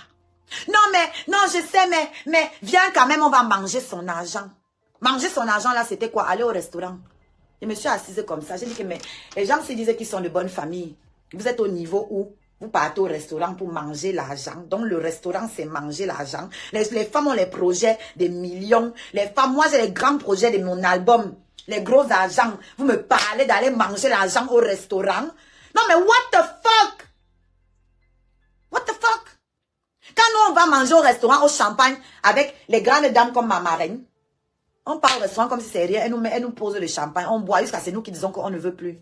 Non, je sais, mais viens quand même, on va manger son argent. Manger son argent, là, c'était quoi? Aller au restaurant. Je me suis assise comme ça. J'ai dit que mais, les gens se disaient qu'ils sont de bonne famille. Vous êtes au niveau où vous partez au restaurant pour manger l'argent. Donc, le restaurant, c'est manger l'argent. Les femmes ont les projets des millions. Les femmes, moi, j'ai les grands projets de mon album. Les gros argents. Vous me parlez d'aller manger l'argent au restaurant. Non, mais what the fuck? What the fuck? Quand nous, on va manger au restaurant, au champagne, avec les grandes dames comme ma marraine, on part au restaurant comme si c'est rien. Elle nous pose le champagne. On boit jusqu'à c'est nous qui disons qu'on ne veut plus.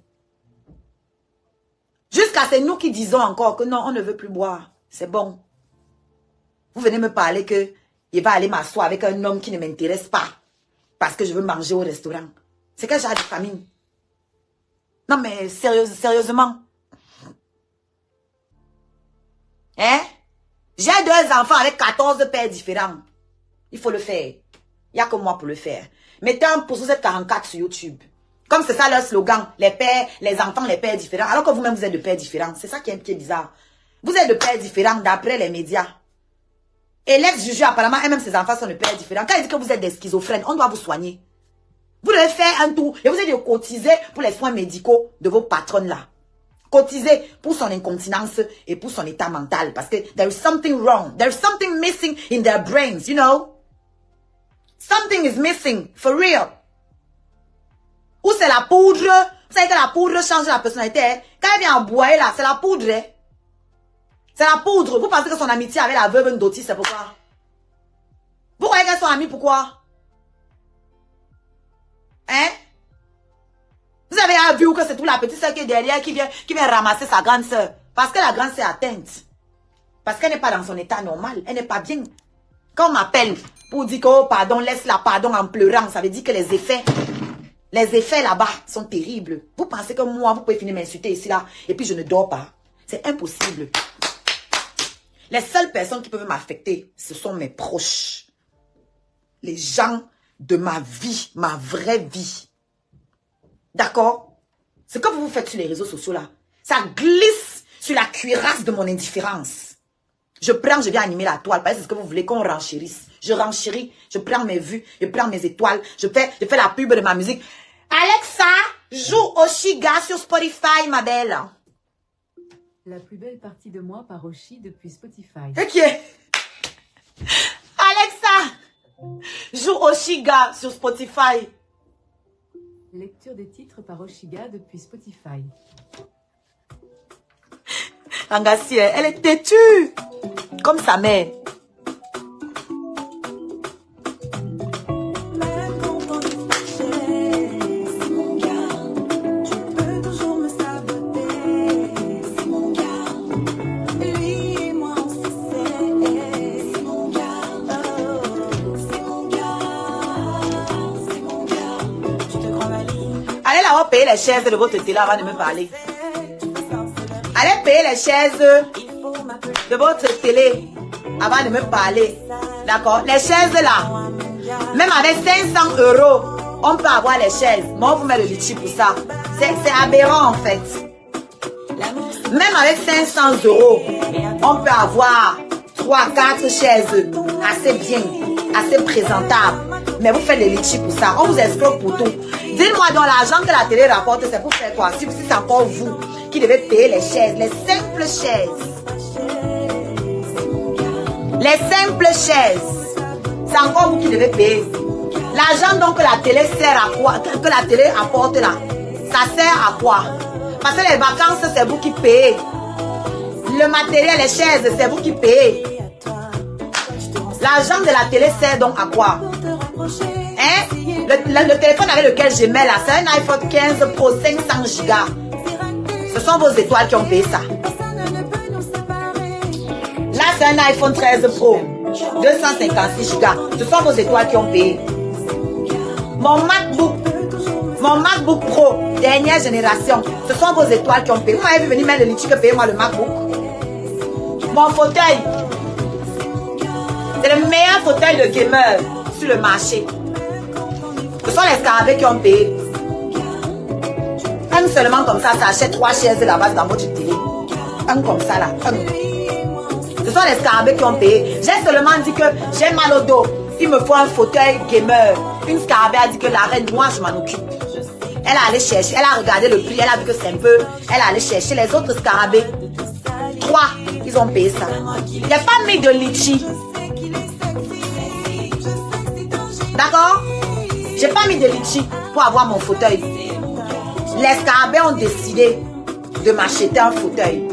Jusqu'à c'est nous qui disons encore que non, on ne veut plus boire. C'est bon. Vous venez me parler que il va aller m'asseoir avec un homme qui ne m'intéresse pas. Parce que je veux manger au restaurant. C'est quel genre de famille? Non mais sérieusement. Hein? J'ai 2 enfants avec 14 pères différents. Il faut le faire. Il n'y a que moi pour le faire. Mettez un pouce, vous êtes 44 sur YouTube. Comme c'est ça leur slogan. Les pères, les enfants, les pères différents. Alors que vous-même, vous êtes de pères différents. C'est ça qui est bizarre. Vous êtes de pères différents d'après les médias. Et l'ex-juge, apparemment, elle-même, ses enfants sont de pères différents. Quand il dit que vous êtes des schizophrènes, on doit vous soigner. Vous devez faire un tour. Et vous êtes de cotiser pour les soins médicaux de vos patronnes là. Cotiser pour son incontinence et pour son état mental. Parce que there is something wrong. There is something missing in their brains, you know. Something is missing, for real. Ou c'est la poudre. Vous savez que la poudre change la personnalité. Hein? Quand elle vient en boire là, c'est la poudre. Hein? C'est la poudre. Vous pensez que son amitié avec la veuve Ndoti, c'est pourquoi? Vous croyez qu'elles sont amies, pourquoi? Hein? Vous avez vu que c'est toute la petite soeur qui est derrière, qui vient ramasser sa grande soeur. Parce que la grande soeur est atteinte. Parce qu'elle n'est pas dans son état normal. Elle n'est pas bien. Quand on m'appelle pour dire que, oh, pardon, laisse-la pardon en pleurant, ça veut dire que les effets là-bas sont terribles. Vous pensez que moi, vous pouvez finir m'insulter ici, là, et puis je ne dors pas. C'est impossible. Les seules personnes qui peuvent m'affecter, ce sont mes proches. Les gens de ma vie, ma vraie vie. D'accord? Ce que vous faites sur les réseaux sociaux là, ça glisse sur la cuirasse de mon indifférence. Je viens animer la toile, parce que c'est ce que vous voulez qu'on renchérisse. Je renchéris, je prends mes vues, je prends mes étoiles, je fais la pub de ma musique. Alexa, joue Oshiga sur Spotify, ma belle. La plus belle partie de moi par Oshi depuis Spotify. Ok. Alexa, joue Oshiga sur Spotify. Lecture des titres par Oshiga depuis Spotify. Angassi, elle est têtue. Comme sa mère. Allez là-bas payer les chaises de votre télé avant de me parler. Allez payer les chaises de votre télé avant de me parler. D'accord? Les chaises là, même avec 500 €, on peut avoir les chaises. Moi, vous mettez le litchi pour ça. C'est aberrant en fait. Même avec 500 €, on peut avoir 3-4 chaises assez bien. assez présentable. Mais vous faites des litchis pour ça. On vous escroque pour tout. Dites-moi donc l'argent que la télé rapporte, c'est pour faire quoi? Si c'est encore vous qui devez payer les chaises, les simples chaises. Les simples chaises. C'est encore vous qui devez payer. L'argent donc que la télé sert à quoi? Que la télé apporte là, ça sert à quoi? Parce que les vacances, c'est vous qui payez. Le matériel, les chaises, c'est vous qui payez. L'argent de la télé sert donc à quoi? Hein? Le téléphone avec lequel je mets là, c'est un iPhone 15 Pro 500 Go. Ce sont vos étoiles qui ont payé ça. Là, c'est un iPhone 13 Pro 256 Go. Ce sont vos étoiles qui ont payé. Mon MacBook Pro, dernière génération, ce sont vos étoiles qui ont payé. Vous m'avez vu venir mettre le litchi que payez moi le MacBook. Mon fauteuil, c'est le meilleur fauteuil de gamer sur le marché. Ce sont les scarabées qui ont payé. Un seulement comme ça achète 3 chaises là-bas dans votre télé. Un comme ça là. Un. Ce sont les scarabées qui ont payé. J'ai seulement dit que j'ai mal au dos. Il me faut un fauteuil gamer. Une scarabée a dit que la reine, moi je m'en occupe. Elle a allé chercher, elle a regardé le prix, elle a vu que c'est un peu. Elle a allé chercher les autres scarabées. 3, ils ont payé ça. Il n'y a pas mis de litchi. D'accord? J'ai pas mis de litchi pour avoir mon fauteuil. Les scarabées ont décidé de m'acheter un fauteuil.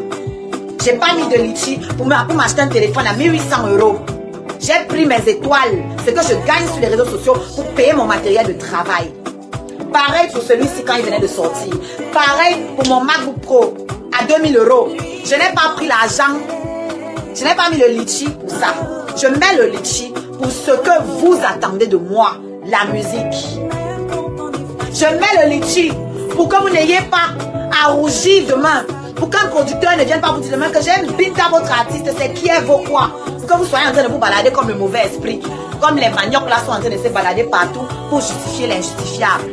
J'ai pas mis de litchi pour m'acheter un téléphone à 1800 €. J'ai pris mes étoiles, ce que je gagne sur les réseaux sociaux pour payer mon matériel de travail. Pareil pour celui-ci quand il venait de sortir. Pareil pour mon MacBook Pro à 2000 €. Je n'ai pas pris l'argent. Je n'ai pas mis le litchi pour ça. Je mets le litchi pour ce que vous attendez de moi, la musique. Je mets le litchi pour que vous n'ayez pas à rougir demain. Pour qu'un producteur ne vienne pas vous dire demain que j'aime Binta, votre artiste, c'est qui est vos quoi. Pour que vous soyez en train de vous balader comme le mauvais esprit. Comme les maniocs là sont en train de se balader partout pour justifier l'injustifiable.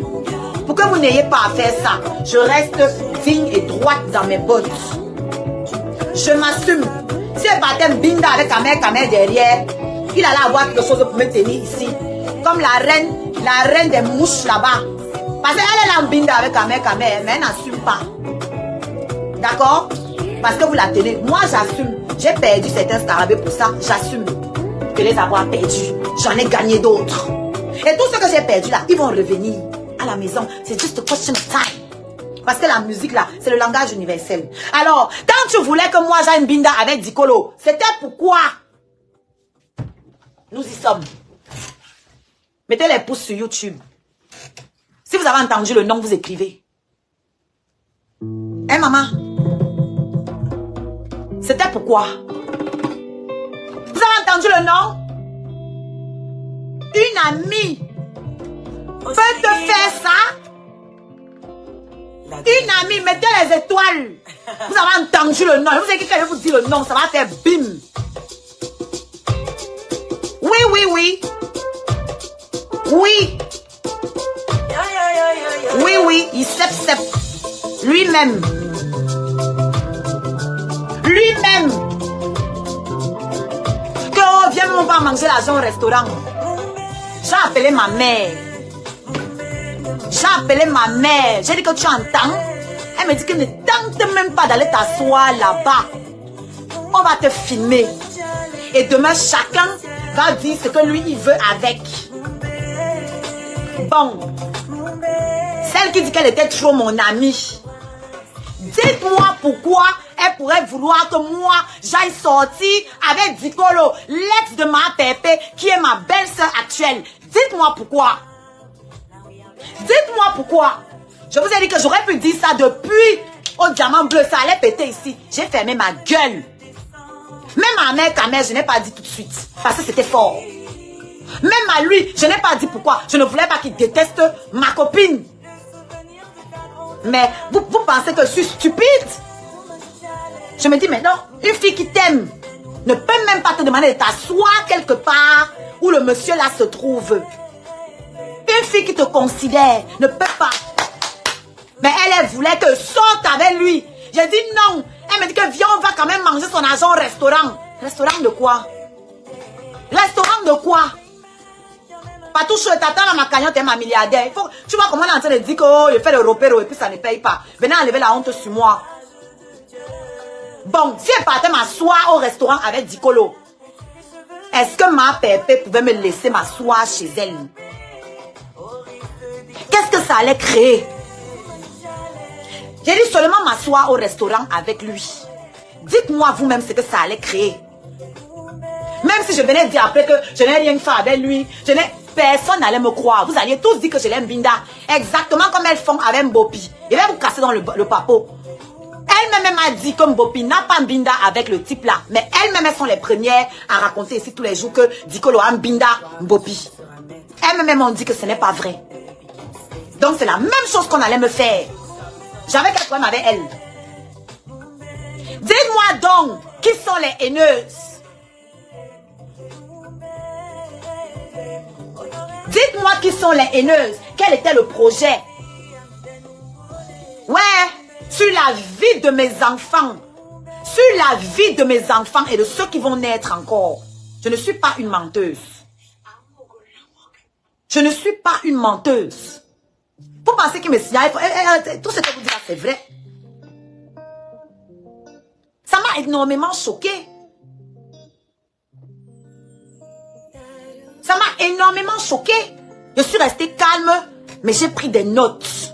Pour que vous n'ayez pas à faire ça, je reste digne et droite dans mes bottes. Je m'assume. Si elle partait Binda avec Kamer derrière, il allait avoir quelque chose pour me tenir ici. Comme la reine des mouches là-bas. Parce qu'elle est là en Binda avec Kamer, mais elle n'assume pas. D'accord? Parce que vous la tenez. Moi, j'assume. J'ai perdu certains scarabées pour ça. J'assume de les avoir perdus. J'en ai gagné d'autres. Et tout ce que j'ai perdu là, ils vont revenir à la maison. C'est juste a question of time. Parce que la musique là, c'est le langage universel. Alors, quand tu voulais que moi j'aille une binda avec Dicolo, c'était pourquoi? Nous y sommes. Mettez les pouces sur YouTube. Si vous avez entendu le nom, vous écrivez. Hein, maman? C'était pourquoi? Vous avez entendu le nom? Une amie peut te faire ça? Une amie, mettez les étoiles. Vous avez entendu le nom. Vous savez que quand je vous dis le nom, ça va faire bim. Oui, oui, oui. Oui. Oui, oui, il sep. Lui-même. Lui-même. Que oh, viens, on va manger l'argent au restaurant. J'ai appelé ma mère. J'ai appelé ma mère. J'ai dit que tu entends. Elle me dit que ne tente même pas d'aller t'asseoir là-bas. On va te filmer. Et demain, chacun va dire ce que lui, il veut avec. Bon. Celle qui dit qu'elle était trop mon amie. Dites-moi pourquoi elle pourrait vouloir que moi, j'aille sortir avec Dicolo, l'ex de ma pépé, qui est ma belle-sœur actuelle. Dites-moi pourquoi. Dites-moi pourquoi. Je vous ai dit que j'aurais pu dire ça depuis au diamant bleu. Ça allait péter ici. J'ai fermé ma gueule. Même à mère, Kamer, je n'ai pas dit tout de suite. Parce que c'était fort. Même à lui, je n'ai pas dit pourquoi. Je ne voulais pas qu'il déteste ma copine. Mais vous pensez que je suis stupide? Je me dis, mais non, une fille qui t'aime ne peut même pas te demander de t'asseoir quelque part où le monsieur là se trouve. Une fille qui te considère ne peut pas. Mais elle voulait que je sorte avec lui. J'ai dit non. Elle me dit que viens, on va quand même manger son argent au restaurant. Restaurant de quoi? Restaurant de quoi? Partout chaud, t'attends ma cagnotte et ma milliardaire. Tu vois comment on est en train de dire que oh, je fais le repère et puis ça ne paye pas. Venez enlever la honte sur moi. Bon, si elle partait m'asseoir au restaurant avec Dicolo, est-ce que ma pépé pouvait me laisser m'asseoir chez elle? Qu'est-ce que ça allait créer? J'ai dit seulement m'asseoir au restaurant avec lui. Dites-moi vous-même ce que ça allait créer. Même si je venais dire après que je n'ai rien fait avec lui, personne n'allait me croire. Vous alliez tous dire que je l'aime Binda. Exactement comme elles font avec Mbopi. Il va vous casser dans le papo. Elle-même m'a dit que Mbopi n'a pas Binda avec le type là. Mais elles-mêmes elles sont les premières à raconter ici tous les jours que Dicolo a Binda Mbopi. Elles-mêmes m'ont dit que ce n'est pas vrai. Donc c'est la même chose qu'on allait me faire. J'avais quel problème avec elle? Dites-moi donc, qui sont les haineuses? Dites-moi qui sont les haineuses. Quel était le projet? Ouais, sur la vie de mes enfants. Sur la vie de mes enfants et de ceux qui vont naître encore. Je ne suis pas une menteuse. Je ne suis pas une menteuse. Vous pensez qu'il me signale, tout ce que vous dites là, c'est vrai. Ça m'a énormément choqué. Ça m'a énormément choqué. Je suis restée calme, mais j'ai pris des notes.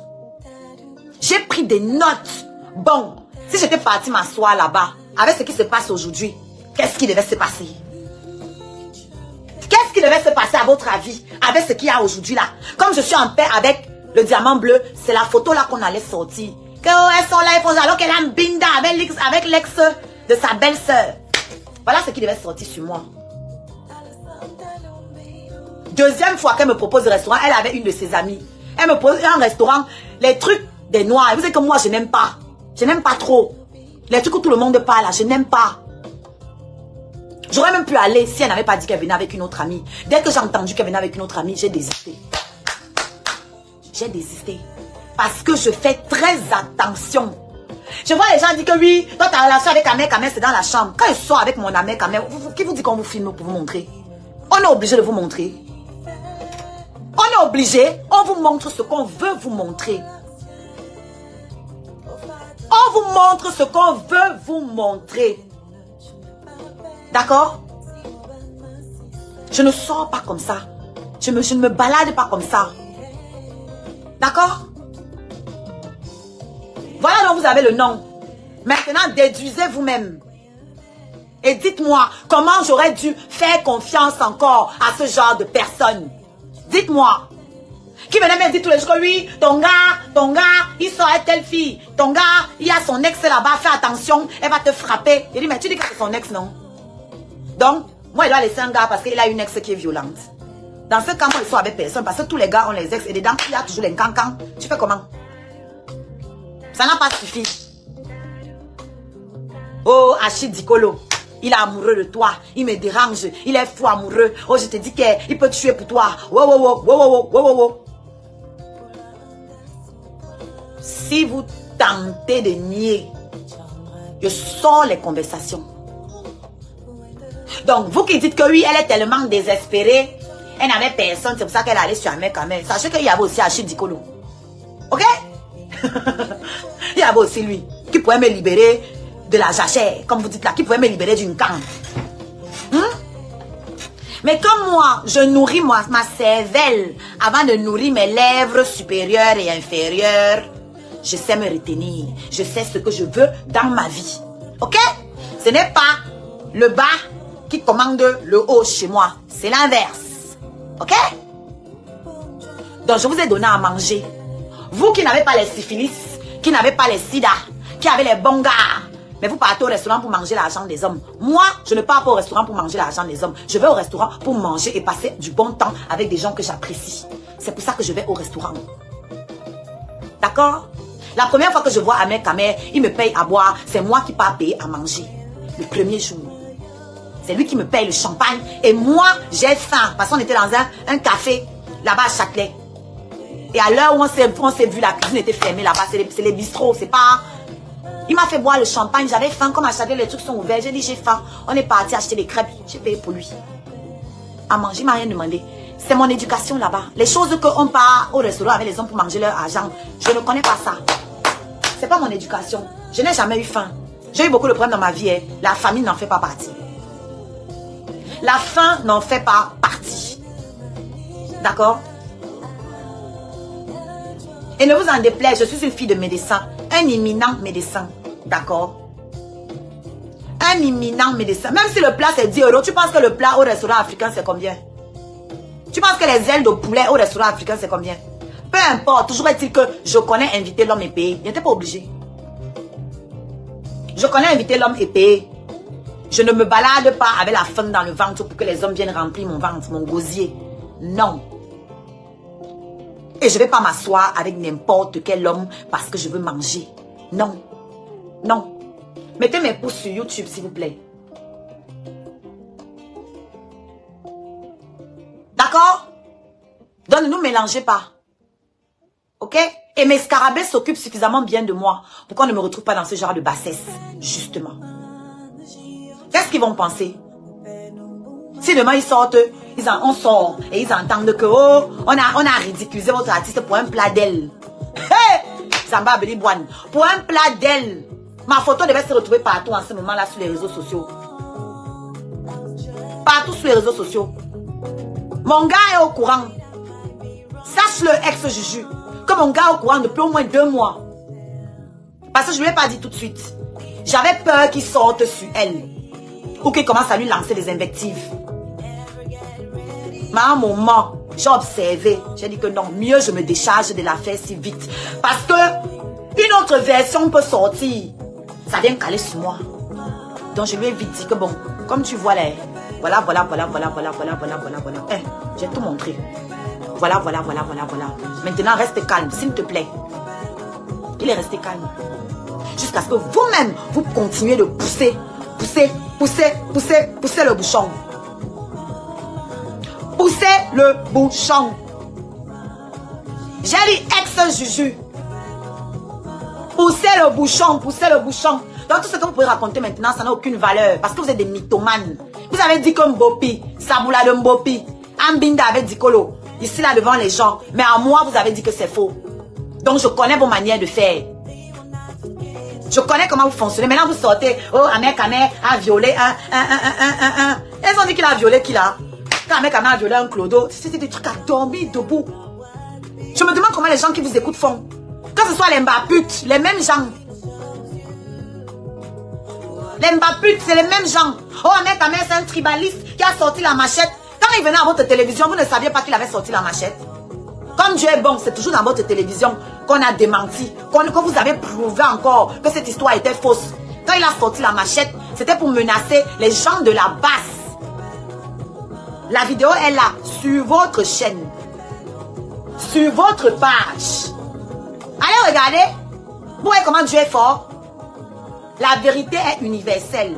J'ai pris des notes. Bon, si j'étais partie m'asseoir là-bas, avec ce qui se passe aujourd'hui, qu'est-ce qui devait se passer? Qu'est-ce qui devait se passer à votre avis, avec ce qu'il y a aujourd'hui là? Comme je suis en paix avec le diamant bleu, c'est la photo là qu'on allait sortir. Que elles sont là, elles font alors qu'elle a un binda avec l'ex de sa belle-sœur. Voilà ce qui devait sortir sur moi. Deuxième fois qu'elle me propose le restaurant, elle avait une de ses amies. Elle me propose un restaurant, les trucs des noirs. Vous savez que moi, je n'aime pas. Je n'aime pas trop. Les trucs où tout le monde parle, là, je n'aime pas. J'aurais même pu aller si elle n'avait pas dit qu'elle venait avec une autre amie. Dès que j'ai entendu qu'elle venait avec une autre amie, j'ai désisté. J'ai désisté. Parce que je fais très attention. Je vois les gens dire que oui, toi ta relation avec Amé, c'est dans la chambre. Quand je sors avec mon Amé, qui vous dit qu'on vous filme pour vous montrer? On est obligé de vous montrer. On est obligé, on vous montre ce qu'on veut vous montrer. On vous montre ce qu'on veut vous montrer. D'accord? Je ne sors pas comme ça. Je ne me balade pas comme ça. D'accord? Voilà donc vous avez le nom. Maintenant, déduisez vous-même. Et dites-moi comment j'aurais dû faire confiance encore à ce genre de personnes. Dites-moi. Qui venait me dire tous les jours, oui, ton gars, il sort avec telle fille. Ton gars, il y a son ex là-bas, fais attention, elle va te frapper. Il dit, mais tu dis que c'est son ex, non? Donc, moi, il doit laisser un gars parce qu'il a une ex qui est violente. Dans ce cas, moi, il sort avec personne parce que tous les gars ont les ex et dedans, il y a toujours les cancans. Tu fais comment? Ça n'a pas suffi. Oh, Achille Dicolo. Il est amoureux de toi. Il me dérange. Il est fou amoureux. Oh, je te dis qu'il peut tuer pour toi. Wow. Si vous tentez de nier, je sors les conversations. Donc, vous qui dites que oui, elle est tellement désespérée, elle n'avait personne, c'est pour ça qu'elle allait sur un mec quand même. Sachez qu'il y avait aussi Achille Dicolo. Ok? Il y avait aussi lui, qui pouvait me libérer de la jachère, comme vous dites là, qui pouvait me libérer d'une canne. Mais comme moi, je nourris ma cervelle avant de nourrir mes lèvres supérieures et inférieures, je sais me retenir. Je sais ce que je veux dans ma vie. Ok? Ce n'est pas le bas qui commande le haut chez moi. C'est l'inverse. Ok? Donc je vous ai donné à manger. Vous qui n'avez pas les syphilis, qui n'avez pas les sida, qui avez les bons gars, mais vous partez au restaurant pour manger l'argent des hommes. Moi, je ne pars pas au restaurant pour manger l'argent des hommes. Je vais au restaurant pour manger et passer du bon temps avec des gens que j'apprécie. C'est pour ça que je vais au restaurant. D'accord? La première fois que je vois Ahmed Kamer, il me paye à boire. C'est moi qui pars payer à manger. Le premier jour. C'est lui qui me paye le champagne. Et moi, j'ai faim. Parce qu'on était dans un café là-bas à Châtelet. Et à l'heure où on s'est vu, la cuisine était fermée là-bas. C'est les bistrots, c'est pas... Il m'a fait boire le champagne. J'avais faim. Comme à Châtelet, les trucs sont ouverts. J'ai dit, j'ai faim. On est parti acheter des crêpes. J'ai payé pour lui. À manger, il m'a rien demandé. C'est mon éducation là-bas. Les choses qu'on part au restaurant avec les hommes pour manger leur argent, je ne connais pas ça. C'est pas mon éducation. Je n'ai jamais eu faim. J'ai eu beaucoup de problèmes dans ma vie. Hein. La famille n'en fait pas partie. La faim n'en fait pas partie. D'accord? Et ne vous en déplaise, je suis une fille de médecin. Un éminent médecin. D'accord? Un éminent médecin. Même si le plat c'est 10 €, tu penses que le plat au restaurant africain c'est combien? Tu penses que les ailes de poulet au restaurant africain c'est combien? Peu importe, toujours est-il que je connais inviter l'homme et payer. Il n'était pas obligé. Je connais inviter l'homme et payer. Je ne me balade pas avec la faim dans le ventre pour que les hommes viennent remplir mon ventre, mon gosier. Non. Et je ne vais pas m'asseoir avec n'importe quel homme parce que je veux manger. Non. Non. Mettez mes pouces sur YouTube, s'il vous plaît. D'accord? Donc, ne nous mélangez pas. Ok? Et mes scarabées s'occupent suffisamment bien de moi pour qu'on ne me retrouve pas dans ce genre de bassesse, justement. Qu'est-ce qu'ils vont penser? Si demain ils sortent, on sort et ils entendent que oh, on a ridiculisé votre artiste pour un plat d'ailes. Hey! Samba Abeli Bouane. Pour un plat d'ailes. Ma photo devait se retrouver partout en ce moment-là sur les réseaux sociaux. Partout sur les réseaux sociaux. Mon gars est au courant. Sache-le, ex-Juju, que mon gars est au courant depuis au moins 2 mois. Parce que je ne lui ai pas dit tout de suite. J'avais peur qu'il sorte sur elle. Ou qu'il commence à lui lancer des invectives. Mais à un moment, j'ai observé. J'ai dit que non, mieux je me décharge de l'affaire si vite. Parce que une autre version peut sortir. Ça vient caler sur moi. Donc je lui ai vite dit que bon, comme tu vois là, voilà. J'ai tout montré. Voilà. Maintenant, reste calme, s'il te plaît. Il est resté calme. Jusqu'à ce que vous-même, vous continuez de pousser le bouchon. Poussez le bouchon. J'ai dit ex-Juju. Poussez le bouchon. Donc tout ce que vous pouvez raconter maintenant, ça n'a aucune valeur. Parce que vous êtes des mythomanes. Vous avez dit que Mbopi, Saboula de Mbopi, Ambinda avait dit Kolo. Ici là devant les gens. Mais à moi, vous avez dit que c'est faux. Donc je connais vos manières de faire. Je connais comment vous fonctionnez. Maintenant vous sortez. Oh, Ahmed Kane a violé un. Elles ont dit qu'il a violé qui là? Quand Ahmed Kane a violé un clodo, c'était des trucs à dormir debout. Je me demande comment les gens qui vous écoutent font. Que ce soit les mbaputes, les mêmes gens. Les mbaputes, c'est les mêmes gens. Oh, Ahmed Kane, c'est un tribaliste qui a sorti la machette. Quand il venait à votre télévision, vous ne saviez pas qu'il avait sorti la machette. Comme Dieu est bon, c'est toujours dans votre télévision qu'on a démenti, que vous avez prouvé encore que cette histoire était fausse. Quand il a sorti la machette, c'était pour menacer les gens de la basse. La vidéo est là, sur votre chaîne. Sur votre page. Allez regarder. Vous voyez comment Dieu est fort? La vérité est universelle.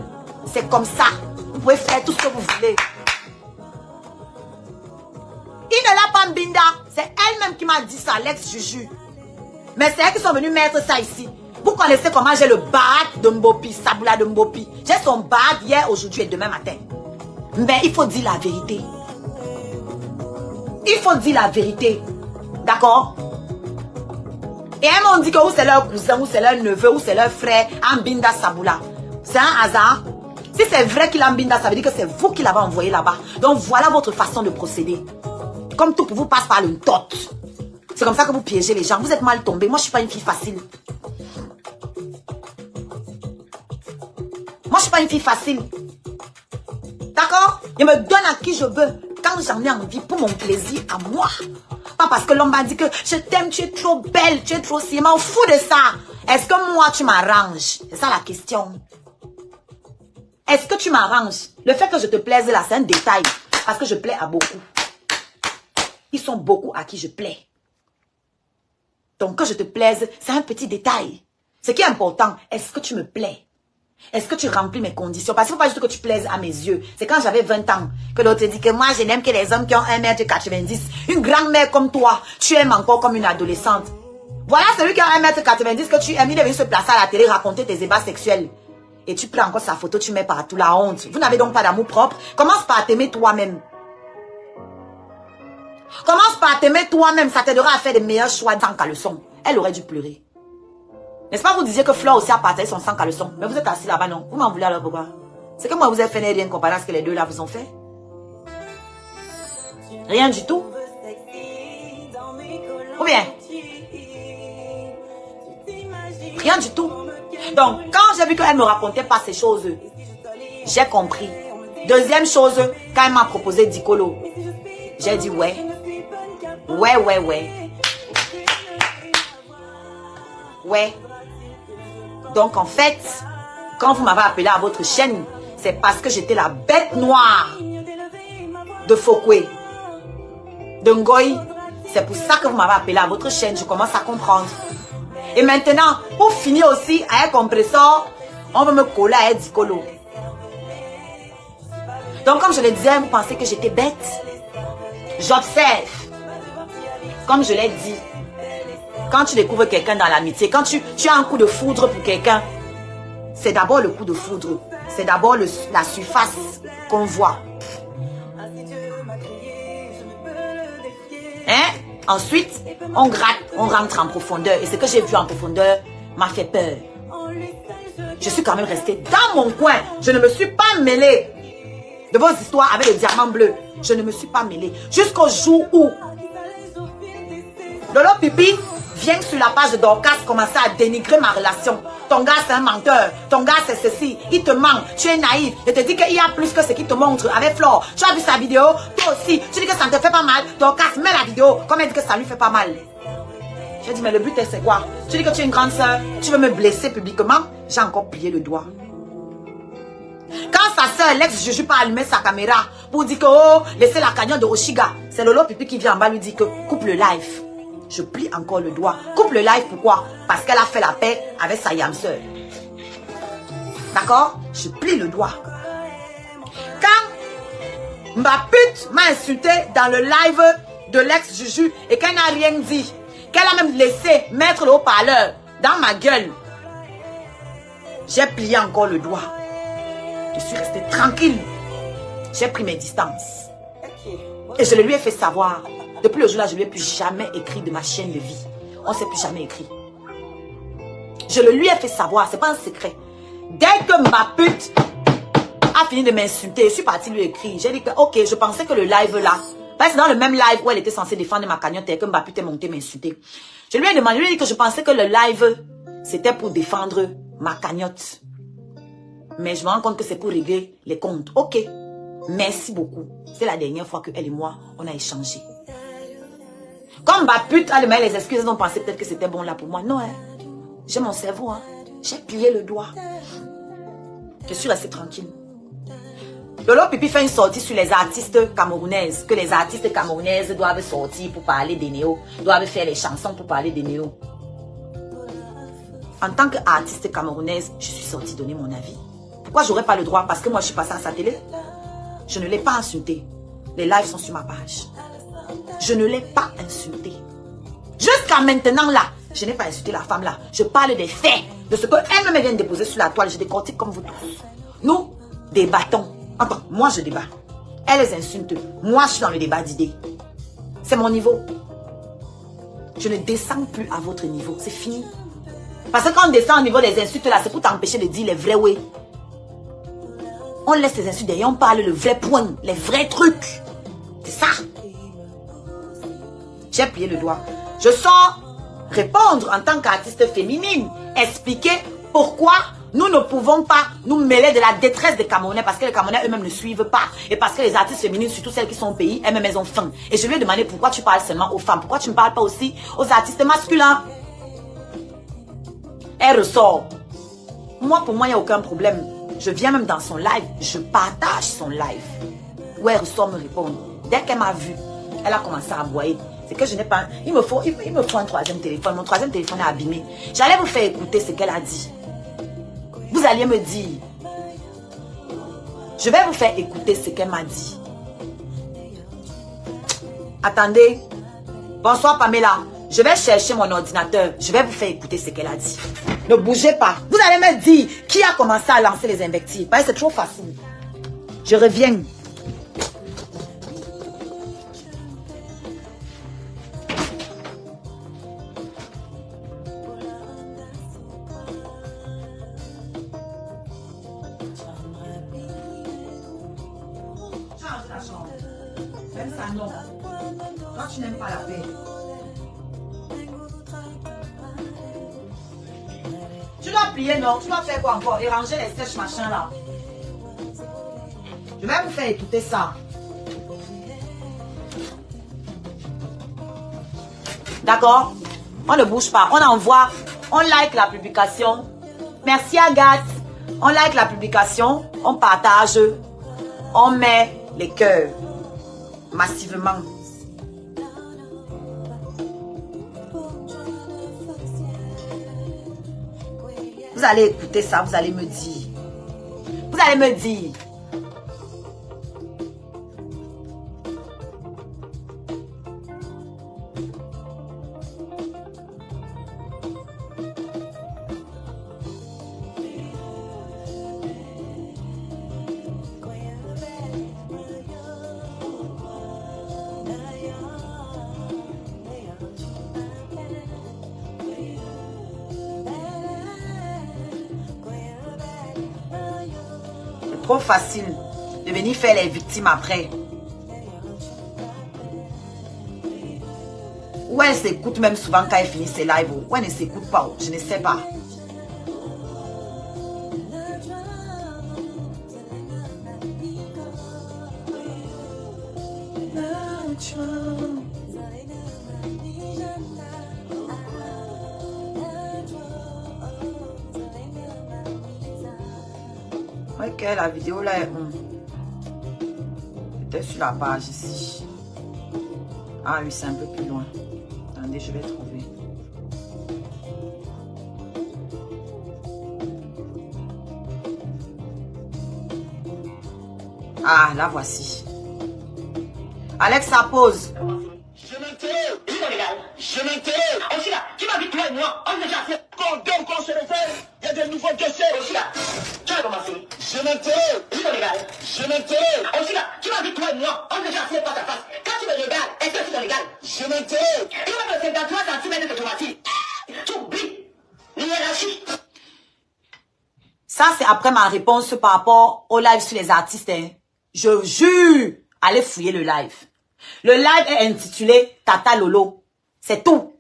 C'est comme ça. Vous pouvez faire tout ce que vous voulez. Il ne l'a pas Mbinda. C'est elle-même qui m'a dit ça, l'ex-Juju. Mais c'est elle qui sont venus mettre ça ici. Vous connaissez comment j'ai le bag de Mbopi, Saboula de Mbopi. J'ai son bag hier, aujourd'hui et demain matin. Mais il faut dire la vérité. Il faut dire la vérité. D'accord? Et elles m'ont dit que ou c'est leur cousin, ou c'est leur neveu, ou c'est leur frère, Ambinda Saboula. C'est un hasard. Si c'est vrai qu'il a Ambinda, ça veut dire que c'est vous qui l'avez envoyé là-bas. Donc voilà votre façon de procéder. Comme tout pour vous passe par une tote. C'est comme ça que vous piégez les gens. Vous êtes mal tombés. Moi, je ne suis pas une fille facile. Moi, je ne suis pas une fille facile. D'accord? Je me donne à qui je veux. Quand j'en ai envie, pour mon plaisir à moi. Pas parce que l'homme m'a dit que je t'aime, tu es trop belle, tu es trop si. Je m'en fous de ça. Est-ce que moi, tu m'arranges? C'est ça la question. Est-ce que tu m'arranges? Le fait que je te plaise là, c'est un détail. Parce que je plais à beaucoup. Ils sont beaucoup à qui je plais. Donc, que je te plaise, c'est un petit détail. Ce qui est important, est-ce que tu me plais? Est-ce que tu remplis mes conditions? Parce qu'il ne faut pas juste que tu plaises à mes yeux. C'est quand j'avais 20 ans que l'autre dit que moi, je n'aime que les hommes qui ont 1m90. Une grand-mère comme toi, tu aimes encore comme une adolescente. Voilà celui qui a 1m90 que tu aimes. Il est venu se placer à la télé, raconter tes ébats sexuels. Et tu prends encore sa photo, tu mets partout la honte. Vous n'avez donc pas d'amour propre. Commence par t'aimer toi-même. Commence par t'aimer toi-même, ça t'aidera à faire des meilleurs choix sans caleçon. Elle aurait dû pleurer. N'est-ce pas, vous disiez que Fleur aussi a partagé son sang caleçon. Mais vous êtes assis là-bas, non? Vous m'en voulez alors pourquoi? C'est que moi vous ai fait rien comparé à ce que les deux là vous ont fait. Rien du tout. Ou bien? Rien du tout. Donc, quand j'ai vu qu'elle ne me racontait pas ces choses, j'ai compris. Deuxième chose, quand elle m'a proposé Dicolo, j'ai dit ouais. Ouais. Donc, en fait, quand vous m'avez appelé à votre chaîne, c'est parce que j'étais la bête noire de Fokwe, de Ngoï. C'est pour ça que vous m'avez appelé à votre chaîne. Je commence à comprendre. Et maintenant, pour finir aussi, à un compresseur, on va me coller à un Dicolo. Donc, comme je le disais, vous pensez que j'étais bête? J'observe. Comme je l'ai dit, quand tu découvres quelqu'un dans l'amitié, quand tu as un coup de foudre pour quelqu'un, c'est d'abord le coup de foudre. C'est d'abord la surface qu'on voit. Hein? Ensuite, on gratte, on rentre en profondeur. Et ce que j'ai vu en profondeur m'a fait peur. Je suis quand même restée dans mon coin. Je ne me suis pas mêlée de vos histoires avec le diamant bleu. Je ne me suis pas mêlée. Jusqu'au jour où Lolo Pipi vient sur la page de Dorcas commencer à dénigrer ma relation. Ton gars c'est un menteur. Ton gars c'est ceci. Il te ment. Tu es naïf. Il te dit qu'il y a plus que ce qu'il te montre avec Flore. Tu as vu sa vidéo. Toi aussi. Tu dis que ça ne te fait pas mal. Dorcas, mets la vidéo. Comme elle dit que ça lui fait pas mal. J'ai dit mais le but c'est quoi? Tu dis que tu es une grande soeur. Tu veux me blesser publiquement. J'ai encore plié le doigt. Quand sa soeur l'ex-Juju pas allumé sa caméra pour dire que oh, laissez la cagnotte de Oshiga. C'est Lolo Pipi qui vient en bas lui dire que coupe le live. Je plie encore le doigt. Coupe le live, pourquoi? Parce qu'elle a fait la paix avec sa yam-sœur. D'accord? Je plie le doigt. Quand ma pute m'a insulté dans le live de l'ex-Juju et qu'elle n'a rien dit, qu'elle a même laissé mettre le haut-parleur dans ma gueule, j'ai plié encore le doigt. Je suis restée tranquille. J'ai pris mes distances. Et je le lui ai fait savoir. Depuis le jour-là, je ne lui ai plus jamais écrit de ma chaîne de vie. On ne s'est plus jamais écrit. Je le lui ai fait savoir, ce n'est pas un secret. Dès que ma pute a fini de m'insulter, je suis partie lui écrire. J'ai dit que, ok, je pensais que le live là, parce que dans le même live où elle était censée défendre ma cagnotte et que ma pute est montée m'insulter. Je lui ai demandé, je lui ai dit que je pensais que le live, c'était pour défendre ma cagnotte. Mais je me rends compte que c'est pour régler les comptes. Ok, merci beaucoup. C'est la dernière fois que elle et moi, on a échangé. Comme ma pute a les excuses, ils ont pensé peut-être que c'était bon là pour moi. Non, hein. J'ai mon cerveau, hein. J'ai plié le doigt. Je suis restée tranquille. Lolo Pipi fait une sortie sur les artistes camerounaises. Que les artistes camerounaises doivent sortir pour parler des néos. Doivent faire les chansons pour parler des néos. En tant qu'artiste camerounaise, je suis sortie donner mon avis. Pourquoi j'aurais pas le droit? Parce que moi je suis passée à sa télé. Je ne l'ai pas insulté. Les lives sont sur ma page. Je ne l'ai pas insulté. Jusqu'à maintenant là, je n'ai pas insulté la femme là. Je parle des faits, de ce qu'elle me vient de déposer sur la toile. Je décortique comme vous tous. Nous débattons. Enfin, moi je débat. Elle les insulte. Moi je suis dans le débat d'idées. C'est mon niveau. Je ne descends plus à votre niveau. C'est fini. Parce que quand on descend au niveau des insultes là, c'est pour t'empêcher de dire les vrais oui. On laisse les insultes et on parle le vrai point, les vrais trucs. C'est ça. J'ai plié le doigt. Je sors répondre en tant qu'artiste féminine. Expliquer pourquoi nous ne pouvons pas nous mêler de la détresse des Camerounais. Parce que les Camerounais eux-mêmes ne suivent pas. Et parce que les artistes féminines, surtout celles qui sont au pays, elles-mêmes elles ont faim. Et je lui ai demandé pourquoi tu parles seulement aux femmes. Pourquoi tu ne parles pas aussi aux artistes masculins? Elle ressort. Moi, pour moi, il n'y a aucun problème. Je viens même dans son live. Je partage son live. Où elle ressort me répondre. Dès qu'elle m'a vu, elle a commencé à aboyer. C'est que je n'ai pas... Il me faut un troisième téléphone. Mon troisième téléphone est abîmé. J'allais vous faire écouter ce qu'elle a dit. Vous alliez me dire. Je vais vous faire écouter ce qu'elle m'a dit. Attendez. Bonsoir Pamela. Je vais chercher mon ordinateur. Je vais vous faire écouter ce qu'elle a dit. Ne bougez pas. Vous allez me dire qui a commencé à lancer les invectives. Parce que c'est trop facile. Je reviens. non. Toi, tu n'aimes pas la paix. Tu dois plier, non? Tu dois faire quoi encore? Et ranger les sèches, machin là. Je vais vous faire écouter ça. D'accord? On ne bouge pas. On envoie, on like la publication. Merci Agathe. On like la publication, on partage, on met les cœurs massivement. Vous allez écouter ça, vous allez me dire. Vous allez me dire. Trop facile de venir faire les victimes après. Ou elle s'écoute même souvent quand elle finit ses lives. Ou elle ne s'écoute pas. Je ne sais pas. Ok, la vidéo là est peut-être sur la page ici. Ah oui, c'est un peu plus loin. Attendez, je vais trouver. Ah, la voici. Alexa, pause. Je m'intéresse. Je m'intéresse. Aussi là, qui m'a dit toi et moi, on a déjà fait. Quand on se réveille, il y a des nouveaux dossiers. Aussi là, tu as commencé. Je m'intéresse. Je m'intéresse. Aussi là, qui m'a dit toi et moi, on a déjà fait face à face. Quand tu me regardes, est-ce que tu me regardes? Je m'intéresse. Tu vas me 53 cm de tomate. Tu oublies l'hiérarchie. Ça, c'est après ma réponse par rapport au live sur les artistes. Hein. Je jure, allez fouiller le live. Le live est intitulé Tata Lolo. C'est tout.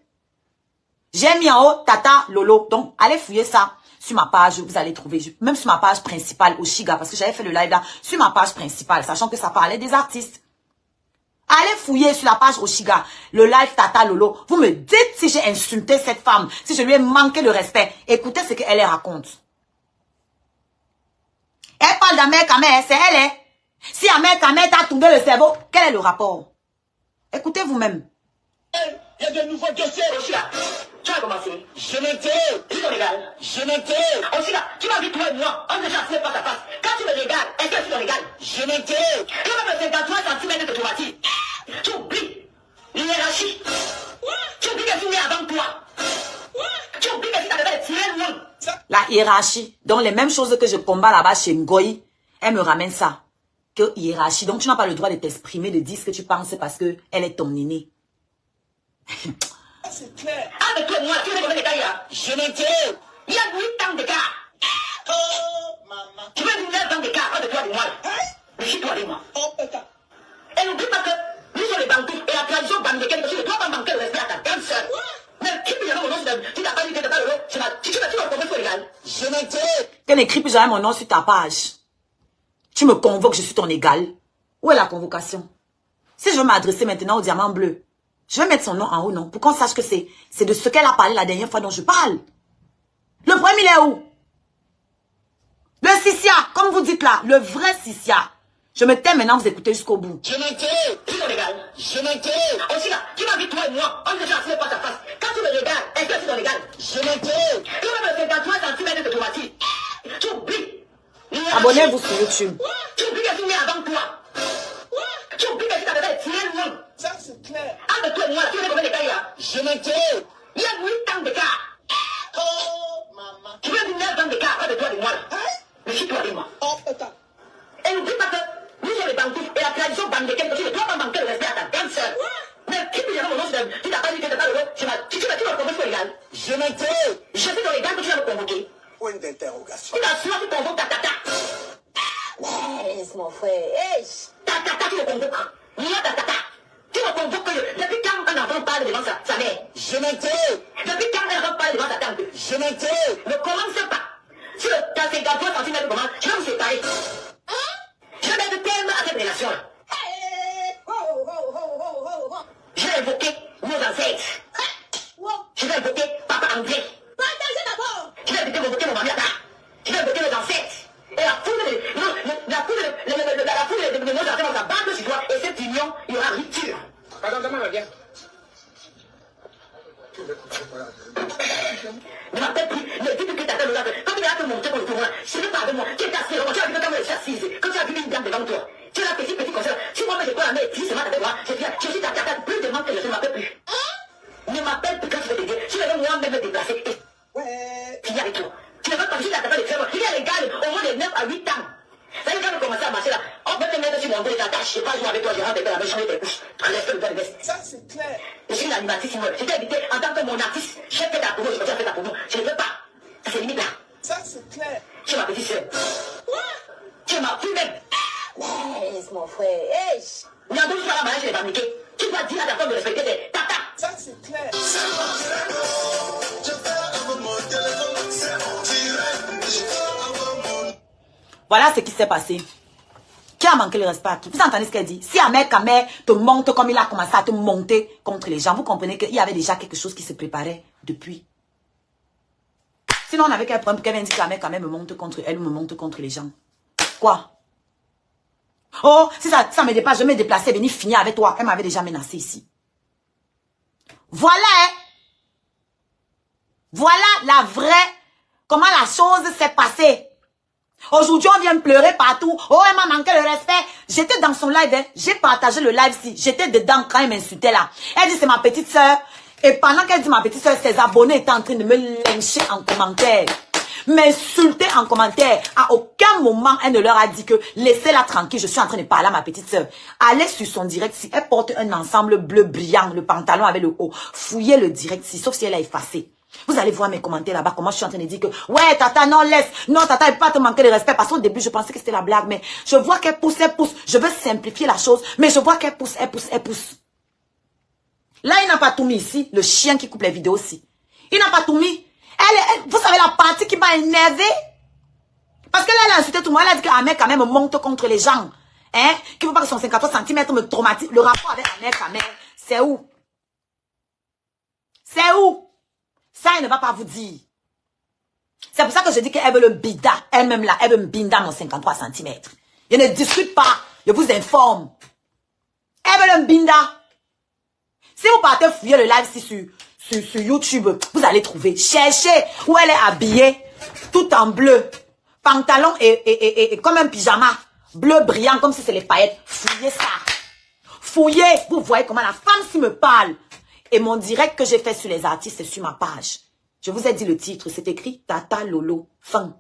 J'ai mis en haut Tata Lolo. Donc, allez fouiller ça sur ma page. Vous allez trouver, même sur ma page principale, Oshiga, parce que j'avais fait le live là, sur ma page principale, sachant que ça parlait des artistes. Allez fouiller sur la page Oshiga, le live Tata Lolo. Vous me dites si j'ai insulté cette femme, si je lui ai manqué de respect. Écoutez ce qu'elle raconte. Elle parle d'Amel Kamer, c'est elle, hein. Si Amel Kamer t'a tourné le cerveau, quel est le rapport? Écoutez vous-même. Il y a de nouveaux dossiers. Aussi là, tu as commencé. Je m'intéresse. Tu me regardes. Je m'intéresse. Aussi là, tu m'as vu toi et moi, on a déjà fait face à face. Quand tu me regardes, est-ce que tu me regardes? Je m'intéresse. Tu vas me 53 cm de tomate. Tu oublies l'hiérarchie. Tu oublies que tu es avant toi. Tu oublies que tu t'avais tiré le monde. La hiérarchie. Donc les mêmes choses que je combats là-bas chez Ngoï, elle me ramène ça. Que hiérarchie. Donc tu n'as pas le droit de t'exprimer, de dire ce que tu penses parce que elle est ton aînée. C'est clair. Avec toi, moi, tu es combien d'écarts là? Je m'intéresse. Il y a 8 ans d'écart. Oh, maman. Tu veux 9 ans d'écart entre toi et moi. Mais c'est toi et moi. Oh, putain. Et n'oublie pas que nous sommes les banques et la tradition bancaire, parce que toi, pas manquer le respect à ta grande sœur. Mais qui peut y avoir mon nom sur tu t'as pas dit que t'as pas le nom? Tu vas convoquer légal. Je m'intéresse. Qu'elle n'écrit plus jamais mon nom sur ta page. Tu me convoques, je suis ton égal. Où est la convocation? Si je veux m'adresser maintenant au diamant bleu, je vais mettre son nom en haut, non? Pour qu'on sache que c'est de ce qu'elle a parlé la dernière fois dont je parle. Le problème, il est où? Le Sissia, comme vous dites là, le vrai Sissia. Je me tais maintenant, vous écoutez jusqu'au bout. Je m'intéresse. Tu es légal. Je m'intéresse. Aussi là, tu m'as vu toi et moi, on a déjà fait face à face. Quand tu me regardes, est-ce que tu es légal? Je m'intéresse. Tu vas me 53 cm de tomate. Tu oublies. Abonnez-vous sur YouTube. Tu oublies que tu es avant toi. Tu oublies que tu t'avais tiré le monde. Ça, c'est clair. Avec toi et moi, tu es combien d'écarts là? Je m'intéresse. Il y a 8 ans d'écart. Oh, maman. Tu veux 9 ans d'écart entre toi et moi. Mais c'est toi et moi. Oh, putain. Et n'oublie pas que nous sommes les banquiers et la tradition bancaire, parce que tu ne dois pas manquer le respect à ta grande sœur. Mais qui peut y avoir mon nom sur tu n'as pas dit que tu n'as pas le nom? Tu vas convoquer légal. Je m'intéresse. Je suis dans les gars que tu vas me convoquer. Point d'interrogation. Tu t'assois, tu convoques ta tata. Laisse mon frère. Ta tata, tu le convoques. Moi, ta tata. convoque. Depuis quand un enfant parle devant sa mère? Je m'interroge. Depuis quand un enfant parle devant sa tante? Je m'interroge. Ne commence pas. Si dans ces gâteaux centimètres comment, je vais vous séparer. Je vais mettre terme à cette relation-là. Je vais invoquer nos ancêtres. Je vais invoquer Papa André. Je vais invoquer mon mari Ada. Je vais invoquer nos ancêtres. Et la foule de nos ancêtres va battre sur toi. Et cette union, il y aura rupture. Pardon, demande bien. Ne m'appelle plus, ne dis plus que t'appelles aux autres. Quand tu vas te monter pour le tournoi, je ne parle de moi. Tu es assis, tu as vu quand tu es assise. Quand tu as vu une dame devant toi. Tu es là, petit comme ça. Si moi, je prends la main et tu avec moi, je suis ta tata plus de manque que je ne m'appelle plus. Ne m'appelle plus quand tu veux t'aider. Je vais moi-même me déplacer. Ouais. Tu y avec toi. Tu ne veux pas que je t'appelle de très loin. Il y a les gars au moins de 9 à 8 ans. Ça veut dire quand on commence à marcher là, on peut te mettre sur mon dos et t'attache. Je ne sais pas jouer avec toi, je rentre avec la main, je tes couches. Ça, c'est clair. Je suis une animatrice, je t'ai invité en tant que mon artiste. J'ai fait ta promo, je continue à faire ta promo. Je ne veux pas. C'est limite là. Ça, c'est clair. Tu es ma petite soeur. Tu es ma plus même. Laisse mon frère. Hey. Mais en plus, tu vas la mariage, je vais t'amniquer. Tu dois dire à ta femme de respecter tes tata. Ça, c'est clair. Voilà ce qui s'est passé. Qui a manqué le respect à qui? Vous entendez ce qu'elle dit? Si Ahmed Kamer te monte comme il a commencé à te monter contre les gens, vous comprenez qu'il y avait déjà quelque chose qui se préparait depuis. Sinon, on avait quel problème qu'elle dit qu'Ahmed Kamer me monte contre elle ou me monte contre les gens? Quoi? Oh, si ça me dépasse, je vais me déplacer, venir finir avec toi. Elle m'avait déjà menacé ici. Voilà, hein? Voilà la vraie, comment la chose s'est passée. Aujourd'hui, on vient pleurer partout. Oh, elle m'a manqué le respect. J'étais dans son live, hein. J'ai partagé le live-ci. J'étais dedans quand elle m'insultait là. Elle dit c'est ma petite soeur. Et pendant qu'elle dit ma petite soeur, ses abonnés étaient en train de me lyncher en commentaire. M'insulter en commentaire. À aucun moment, elle ne leur a dit que laissez-la tranquille, je suis en train de parler à ma petite soeur. Allez sur son direct si elle porte un ensemble bleu brillant, le pantalon avec le haut. Fouillez le direct si, sauf si elle a effacé. Vous allez voir mes commentaires là-bas, comment je suis en train de dire que ouais, tata, non, laisse. Non, tata, elle peut pas te manquer de respect. Parce qu'au début, je pensais que c'était la blague, mais je vois qu'elle pousse, elle pousse. Je veux simplifier la chose, mais je vois qu'elle pousse, elle pousse, elle pousse. Là, il n'a pas tout mis ici, le chien qui coupe les vidéos aussi. Il n'a pas tout mis. Vous savez la partie qui m'a énervé? Parce que là, elle a insulté tout le monde. Elle a dit qu'Ahmed Kamer me monte contre les gens. Hein? Qu'il ne faut pas que son 53 cm me traumatise. Le rapport avec Ahmed Kamer, c'est où? C'est où? Ça, elle ne va pas vous dire. C'est pour ça que je dis qu'elle veut le bida. Elle-même là, elle veut me binda mon 53 cm. Je ne discute pas. Je vous informe. Elle veut le binda. Si vous partez fouiller le live sur YouTube, vous allez trouver. Cherchez où elle est habillée, tout en bleu. Pantalon et comme un pyjama. Bleu brillant, comme si c'est les paillettes. Fouillez ça. Fouillez. Vous voyez comment la femme s'y me parle. Et mon direct que j'ai fait sur les artistes, c'est sur ma page. Je vous ai dit le titre, c'est écrit Tata Lolo. Fin.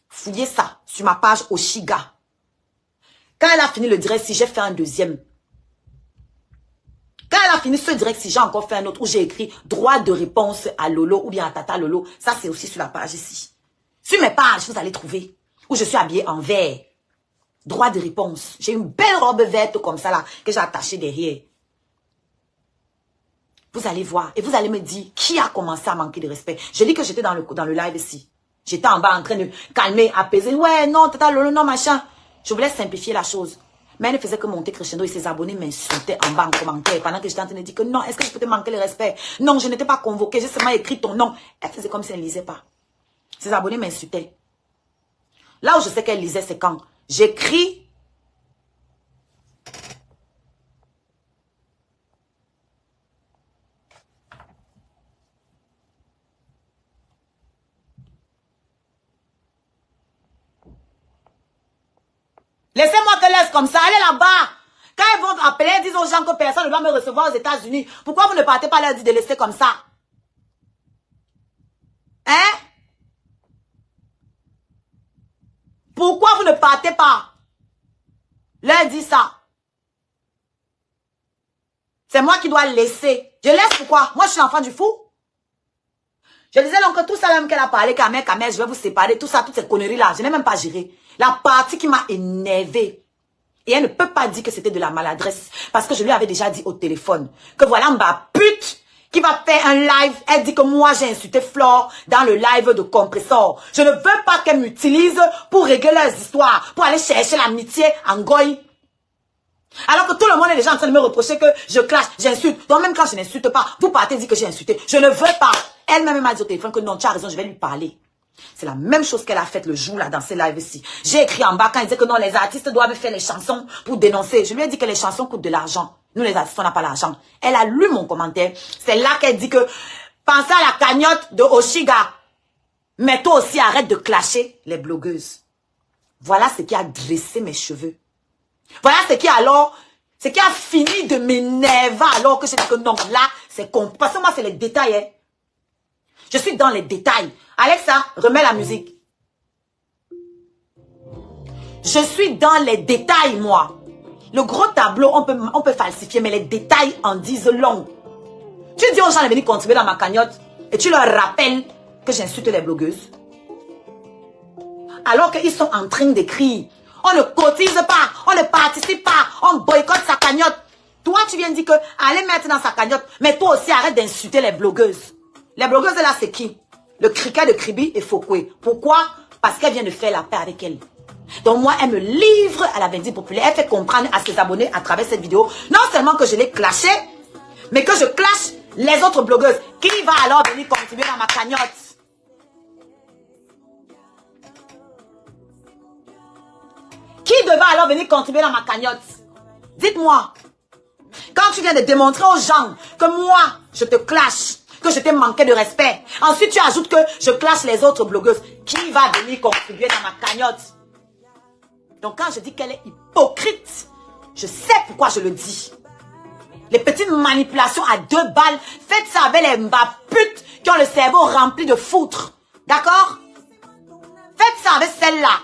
Fouillez ça sur ma page Oshiga. Quand elle a fini le direct, si j'ai fait un deuxième. Quand elle a fini ce direct, si j'ai encore fait un autre où j'ai écrit droit de réponse à Lolo ou bien à Tata Lolo, ça c'est aussi sur la page ici. Sur mes pages, vous allez trouver où je suis habillée en vert. Droit de réponse. J'ai une belle robe verte comme ça là que j'ai attachée derrière. Vous allez voir et vous allez me dire qui a commencé à manquer de respect. Je dis que j'étais dans le live ici. J'étais en bas en train de calmer, apaiser. Ouais, non, Tata Lolo, non, machin. Je voulais simplifier la chose. Mais elle ne faisait que monter crescendo et ses abonnés m'insultaient en bas en commentaire pendant que j'étais en train de dire que non, est-ce que je peux te manquer le respect? Non, je n'étais pas convoquée, j'ai seulement écrit ton nom. Elle faisait comme si elle ne lisait pas. Ses abonnés m'insultaient. Là où je sais qu'elle lisait, c'est quand j'écris. Laissez-moi qu'elle laisse comme ça, allez là-bas. Quand ils vont appeler, ils disent aux gens que personne ne doit me recevoir aux États-Unis. Pourquoi vous ne partez pas leur dire de laisser comme ça? Hein? Pourquoi vous ne partez pas? Leur dit ça. C'est moi qui dois laisser. Je laisse pourquoi? Moi, je suis l'enfant du fou. Je disais donc que tout ça même qu'elle a parlé, Kamer, je vais vous séparer, tout ça, toutes ces conneries-là, je n'ai même pas géré. La partie qui m'a énervé, Et elle ne peut pas dire que c'était de la maladresse. Parce que je lui avais déjà dit au téléphone que voilà ma pute qui va faire un live. Elle dit que moi j'ai insulté Flore dans le live de Compressor. Je ne veux pas qu'elle m'utilise pour régler leurs histoires, pour aller chercher l'amitié en goy. Alors que tout le monde est déjà en train de me reprocher que je clash, j'insulte. Donc même quand je n'insulte pas, vous partez dire que j'ai insulté. Je ne veux pas. Elle-même m'a dit au téléphone que non, tu as raison, je vais lui parler. C'est la même chose qu'elle a faite le jour là dans ces lives-ci. J'ai écrit en bas quand il disait que non, les artistes doivent faire les chansons pour dénoncer. Je lui ai dit que les chansons coûtent de l'argent. Nous les artistes, on n'a pas l'argent. Elle a lu mon commentaire. C'est là qu'elle dit que pensez à la cagnotte de Oshiga. Mais toi aussi, arrête de clasher les blogueuses. Voilà ce qui a dressé mes cheveux. Voilà ce qui a fini de m'énerver alors que j'ai dit que non, là, c'est con. Parce que moi, c'est les détails. Hein. Je suis dans les détails. Alexa, remets la musique. Je suis dans les détails, moi. Le gros tableau, on peut falsifier, mais les détails en disent long. Tu dis aux gens de venir contribuer dans ma cagnotte et tu leur rappelles que j'insulte les blogueuses. Alors qu'ils sont en train d'écrire. On ne cotise pas, on ne participe pas, on boycotte sa cagnotte. Toi, tu viens dire que allez mettre dans sa cagnotte, mais toi aussi, arrête d'insulter les blogueuses. Les blogueuses, là, c'est qui? Le criquet de Kribi et Fokwe. Pourquoi? Parce qu'elle vient de faire la paix avec elle. Donc moi, elle me livre à la vindicte populaire. Elle fait comprendre à ses abonnés à travers cette vidéo, non seulement que je l'ai clashé, mais que je clash les autres blogueuses. Qui va alors venir contribuer dans ma cagnotte? Qui devait alors venir contribuer dans ma cagnotte? Dites-moi. Quand tu viens de démontrer aux gens que moi, je te clash, que je t'ai manqué de respect. Ensuite, tu ajoutes que je clash les autres blogueuses. Qui va venir contribuer dans ma cagnotte? Donc, quand je dis qu'elle est hypocrite, je sais pourquoi je le dis. Les petites manipulations à 2 balles, faites ça avec les putes qui ont le cerveau rempli de foutre. D'accord? Faites ça avec celles-là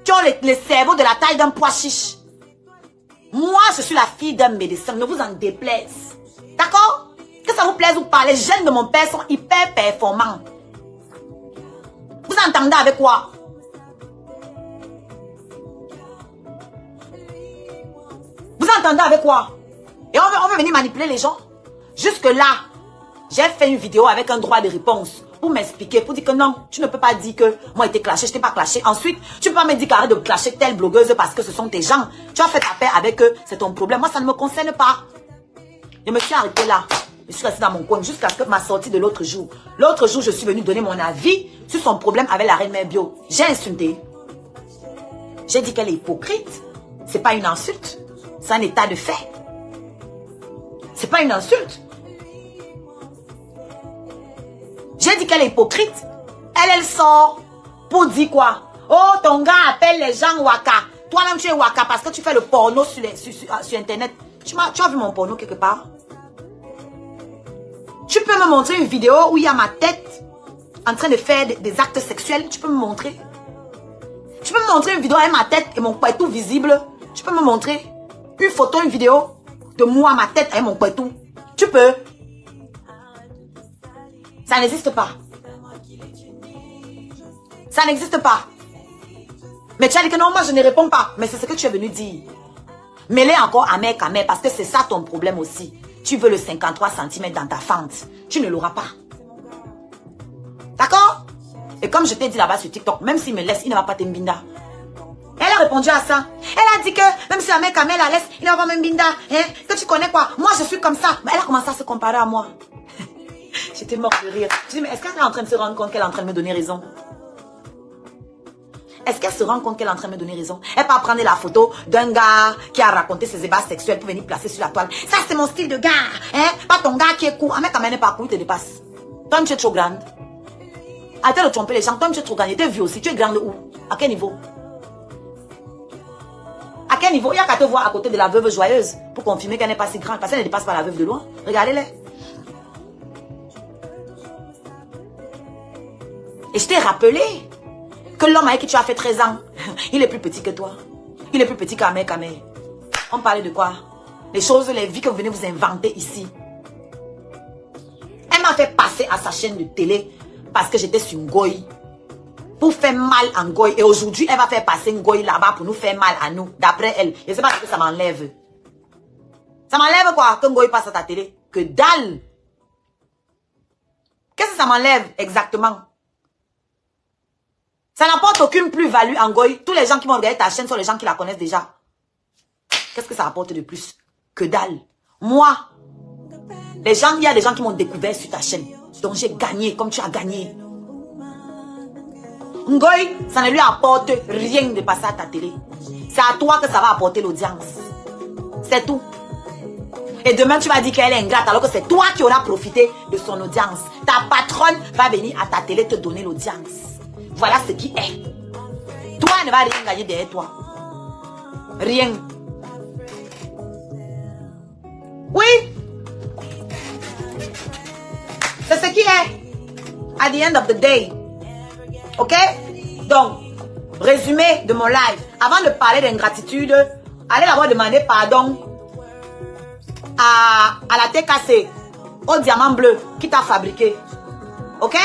qui ont le cerveau de la taille d'un pois chiche. Moi, je suis la fille d'un médecin. Ne vous en déplaise. D'accord? Que ça vous plaise ou pas, les gènes de mon père sont hyper performants. Vous entendez avec quoi? Vous entendez avec quoi? Et on veut venir manipuler les gens? Jusque-là, j'ai fait une vidéo avec un droit de réponse pour m'expliquer, pour dire que non, tu ne peux pas dire que moi j'ai été clashé, je t'ai pas clashé. Ensuite, tu peux pas me dire qu'arrête de clasher telle blogueuse parce que ce sont tes gens. Tu as fait ta paix avec eux, c'est ton problème. Moi, ça ne me concerne pas. Je me suis arrêtée là. Je suis restée dans mon coin jusqu'à ce que ma sortie de l'autre jour. L'autre jour, je suis venue donner mon avis sur son problème avec la reine mère bio. J'ai insulté. J'ai dit qu'elle est hypocrite. C'est pas une insulte. C'est un état de fait. C'est pas une insulte. J'ai dit qu'elle est hypocrite. Elle sort pour dire quoi? Oh, ton gars appelle les gens Waka. Toi-même, tu es Waka parce que tu fais le porno sur Internet. Tu as vu mon porno quelque part? Tu peux me montrer une vidéo où il y a ma tête en train de faire des actes sexuels? Tu peux me montrer? Tu peux me montrer une vidéo avec ma tête et mon poitou visible? Tu peux me montrer une photo, une vidéo de moi, ma tête et mon poitou? Tu peux? Ça n'existe pas. Ça n'existe pas. Mais tu as dit que non, moi je ne réponds pas. Mais c'est ce que tu es venu dire. Mêlez encore à mec parce que c'est ça ton problème aussi. Tu veux le 53 cm dans ta fente. Tu ne l'auras pas. D'accord? Et comme je t'ai dit là-bas sur TikTok, même s'il me laisse, il ne va pas t'embinda. Elle a répondu à ça. Elle a dit que même si la mère Kamel la laisse, il ne va pas m'embinda. Hein? Que tu connais quoi? Moi je suis comme ça. Mais elle a commencé à se comparer à moi. J'étais morte de rire. Je dis, mais est-ce qu'elle est en train de se rendre compte qu'elle est en train de me donner raison? Est-ce qu'elle se rend compte qu'elle est en train de me donner raison? Elle peut prendre la photo d'un gars qui a raconté ses ébats sexuels pour venir placer sur la toile. Ça, c'est mon style de gars. Hein? Pas ton gars qui est court. Ah, mais quand même, n'est pas court, il te dépasse. Toi, tu es trop grande. Arrêtez de tromper les gens. Toi, tu es trop grande. Tu es vieux aussi. Tu es grande où? À quel niveau? À quel niveau? Il n'y a qu'à te voir à côté de la veuve joyeuse pour confirmer qu'elle n'est pas si grande. Parce qu'elle ne dépasse pas la veuve de loin. Regardez-les. Et je t'ai rappelé que l'homme avec qui tu as fait 13 ans, il est plus petit que toi. Il est plus petit qu'Amé. On parlait de quoi? Les choses, les vies que vous venez vous inventer ici. Elle m'a fait passer à sa chaîne de télé parce que j'étais sur Ngoï. pour faire mal à Ngoy. Et aujourd'hui, elle va faire passer Ngoy là-bas pour nous faire mal à nous. D'après elle. Je ne sais pas ce que ça m'enlève. Ça m'enlève quoi que Ngoy passe à ta télé? Que dalle. Qu'est-ce que ça m'enlève exactement? Ça n'apporte aucune plus-value à Ngoy. Tous les gens qui vont regarder ta chaîne sont les gens qui la connaissent déjà. Qu'est-ce que ça apporte de plus? Que dalle. Moi, il y a des gens qui m'ont découvert sur ta chaîne. Donc j'ai gagné comme tu as gagné. Ngoy, ça ne lui apporte rien de passer à ta télé. C'est à toi que ça va apporter l'audience. C'est tout. Et demain, tu vas dire qu'elle est ingrate alors que c'est toi qui auras profité de son audience. Ta patronne va venir à ta télé te donner l'audience. Voilà ce qui est. Toi, ne va rien gagner derrière toi. Rien. Oui. C'est ce qui est. At the end of the day. Ok? Donc, résumé de mon live. Avant de parler d'ingratitude, allez d'abord demander pardon à la TKC, au diamant bleu qui t'a fabriqué. Ok?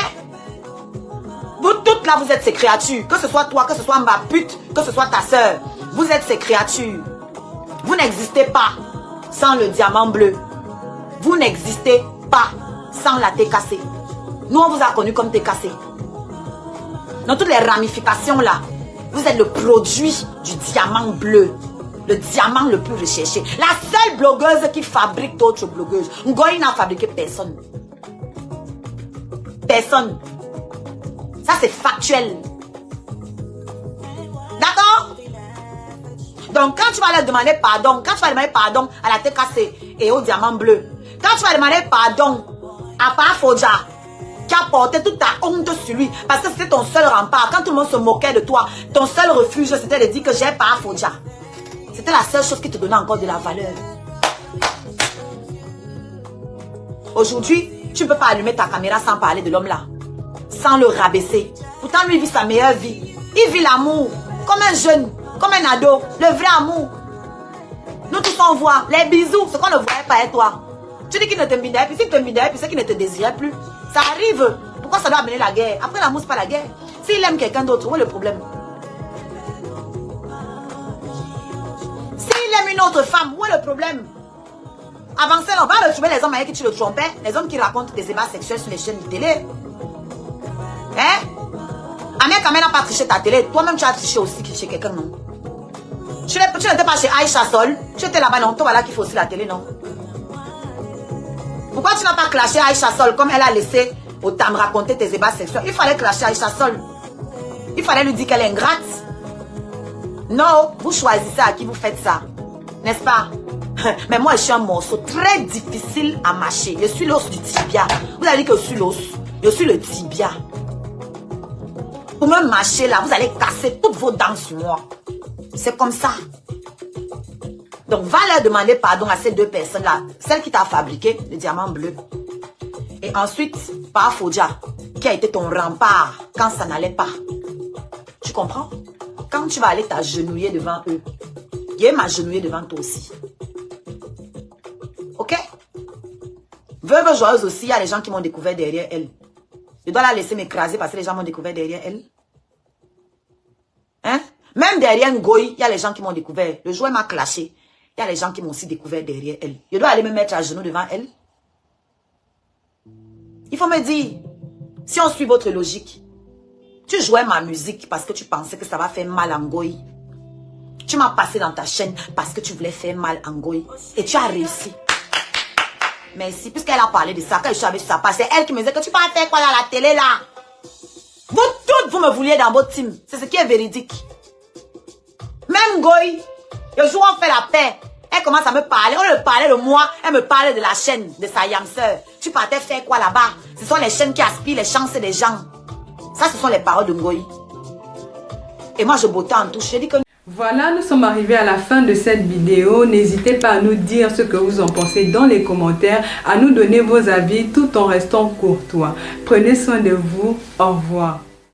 Vous toutes là, vous êtes ces créatures. Que ce soit toi, que ce soit ma pute, que ce soit ta soeur. Vous êtes ces créatures. Vous n'existez pas sans le diamant bleu. Vous n'existez pas sans la TKC. Nous, on vous a connu comme TKC. Dans toutes les ramifications là, vous êtes le produit du diamant bleu. Le diamant le plus recherché. La seule blogueuse qui fabrique d'autres blogueuses. Ngoy n'a fabriqué personne. Personne. Ça c'est factuel. D'accord? Donc quand tu vas leur demander pardon, quand tu vas demander pardon à la TKC et au diamant bleu, quand tu vas demander pardon à Pa Fodja, qui a porté toute ta honte sur lui, parce que c'était ton seul rempart. Quand tout le monde se moquait de toi, ton seul refuge, c'était de dire que j'ai Pa Fodja. C'était la seule chose qui te donnait encore de la valeur. Aujourd'hui, tu ne peux pas allumer ta caméra sans parler de l'homme là. Sans le rabaisser. Pourtant, lui vit sa meilleure vie. Il vit l'amour. Comme un jeune, comme un ado. Le vrai amour. Nous tous on voit. Les bisous, ce qu'on ne voyait pas et toi. Tu dis qu'il ne te midait plus. S'il te midait plus, c'est qu'il ne te désirait plus. Ça arrive. Pourquoi ça doit amener la guerre? Après l'amour, ce n'est pas la guerre. S'il aime quelqu'un d'autre, où est le problème? S'il aime une autre femme, où est le problème? Avant ça, on va retrouver les hommes avec qui tu le trompais. Les hommes qui racontent des ébats sexuels sur les chaînes de télé. Hein? Amir Kamel n'a pas triché ta télé. Toi-même, tu as triché aussi chez quelqu'un, non? Tu n'étais pas chez Aïcha Sol. Tu étais là-bas, non? Toi, voilà qu'il faut aussi la télé, non? Pourquoi tu n'as pas clashé Aïcha Sol comme elle a laissé Otam raconter tes ébats sexuels? Il fallait clasher Aïcha Sol. Il fallait lui dire qu'elle est ingrate. Non, vous choisissez à qui vous faites ça. N'est-ce pas? Mais moi, je suis un morceau très difficile à mâcher. Je suis l'os du tibia. Vous avez dit que je suis l'os. Je suis le tibia. Pour me mâcher là, vous allez casser toutes vos dents sur moi. C'est comme ça. Donc, va leur demander pardon à ces deux personnes-là. Celle qui t'a fabriqué le diamant bleu. Et ensuite, Pa Fodja, qui a été ton rempart quand ça n'allait pas. Tu comprends? Quand tu vas aller t'agenouiller devant eux, je vais m'agenouiller devant toi aussi. Ok? Veuve joyeuse aussi, il y a les gens qui m'ont découvert derrière elle. Je dois la laisser m'écraser parce que les gens m'ont découvert derrière elle. Hein? Même derrière Ngoy, il y a les gens qui m'ont découvert. Le joueur m'a clashé. Il y a les gens qui m'ont aussi découvert derrière elle. Je dois aller me mettre à genoux devant elle. Il faut me dire, si on suit votre logique, tu jouais ma musique parce que tu pensais que ça va faire mal à Ngoy. Tu m'as passé dans ta chaîne parce que tu voulais faire mal à Ngoy. Et tu as réussi. Merci, puisqu'elle a parlé de ça, quand je suis avec sa page, c'est elle qui me disait que tu peux faire quoi dans la télé là. Vous toutes, vous me vouliez dans votre team. C'est ce qui est véridique. Même Ngoy, le jour où on fait la paix, elle commence à me parler. On me parlait de moi, elle me parlait de la chaîne, de sa yamseur. Tu partais faire quoi là-bas? Ce sont les chaînes qui aspirent les chances des gens. Ça, ce sont les paroles de Ngoy. Et moi, je bottais en touche. Je dis que... Voilà, nous sommes arrivés à la fin de cette vidéo. N'hésitez pas à nous dire ce que vous en pensez dans les commentaires, à nous donner vos avis tout en restant courtois. Prenez soin de vous. Au revoir.